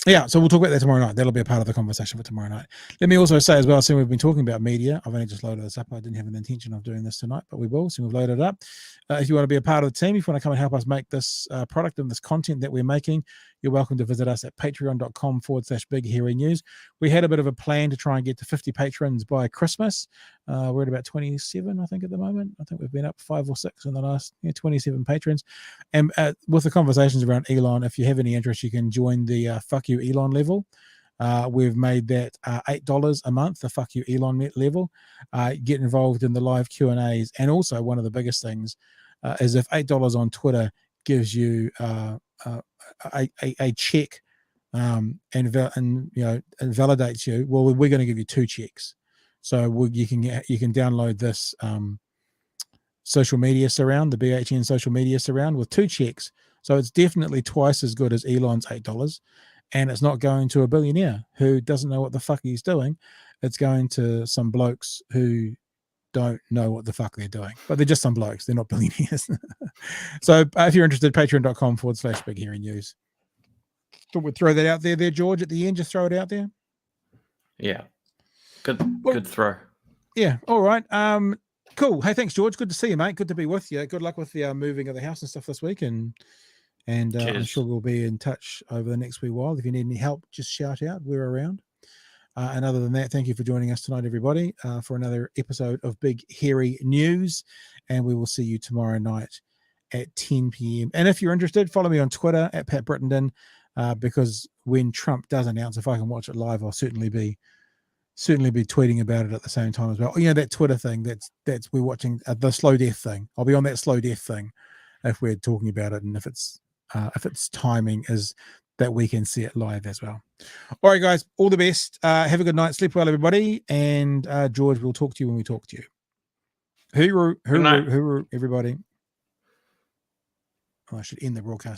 Yeah, so we'll talk about that tomorrow night. That'll be a part of the conversation for tomorrow night. Let me also say as well, we've been talking about media. I've only just loaded this up. I didn't have an intention of doing this tonight, but we will. So we've loaded it up. If you want to be a part of the team, if you want to come and help us make this product and this content that we're making, you're welcome to visit us at patreon.com/Big Hairy News. We had a bit of a plan to try and get to 50 patrons by Christmas. We're at about 27, I think, at the moment. I think we've been up 5 or 6 in the last 27 patrons. And with the conversations around Elon, if you have any interest, you can join the Fuck You Elon level. We've made that $8 a month, the Fuck You Elon level. Get involved in the live Q&As. And also, one of the biggest things is if $8 on Twitter gives you a check and validates you, well, we're going to give you 2 checks. So you can download this social media surround, the BHN social media surround, with 2 checks. So it's definitely twice as good as Elon's $8. And it's not going to a billionaire who doesn't know what the fuck he's doing. It's going to some blokes who don't know what the fuck they're doing, but they're just some blokes. They're not billionaires. So if you're interested, patreon.com/Big Hairy News. So we'll throw that out there, George, at the end. Just throw it out there. Yeah. Good throw. Yeah. All right. Cool. Hey, thanks, George. Good to see you, mate. Good to be with you. Good luck with the moving of the house and stuff this week. And I'm sure we'll be in touch over the next wee while. If you need any help, just shout out. We're around. And other than that, thank you for joining us tonight, everybody, for another episode of Big Hairy News. And we will see you tomorrow night at 10 p.m. And if you're interested, follow me on Twitter at Pat Brittenden, because when Trump does announce, if I can watch it live, I'll certainly be tweeting about it at the same time as well. You know, that Twitter thing, that's we're watching the slow death thing. I'll be on that slow death thing if we're talking about it, and if its timing is that we can see it live as well. All right, guys, all the best. Have a good night. Sleep well, everybody. And George, we'll talk to you when we talk to you. Hooroo, everybody. Oh, I should end the broadcast.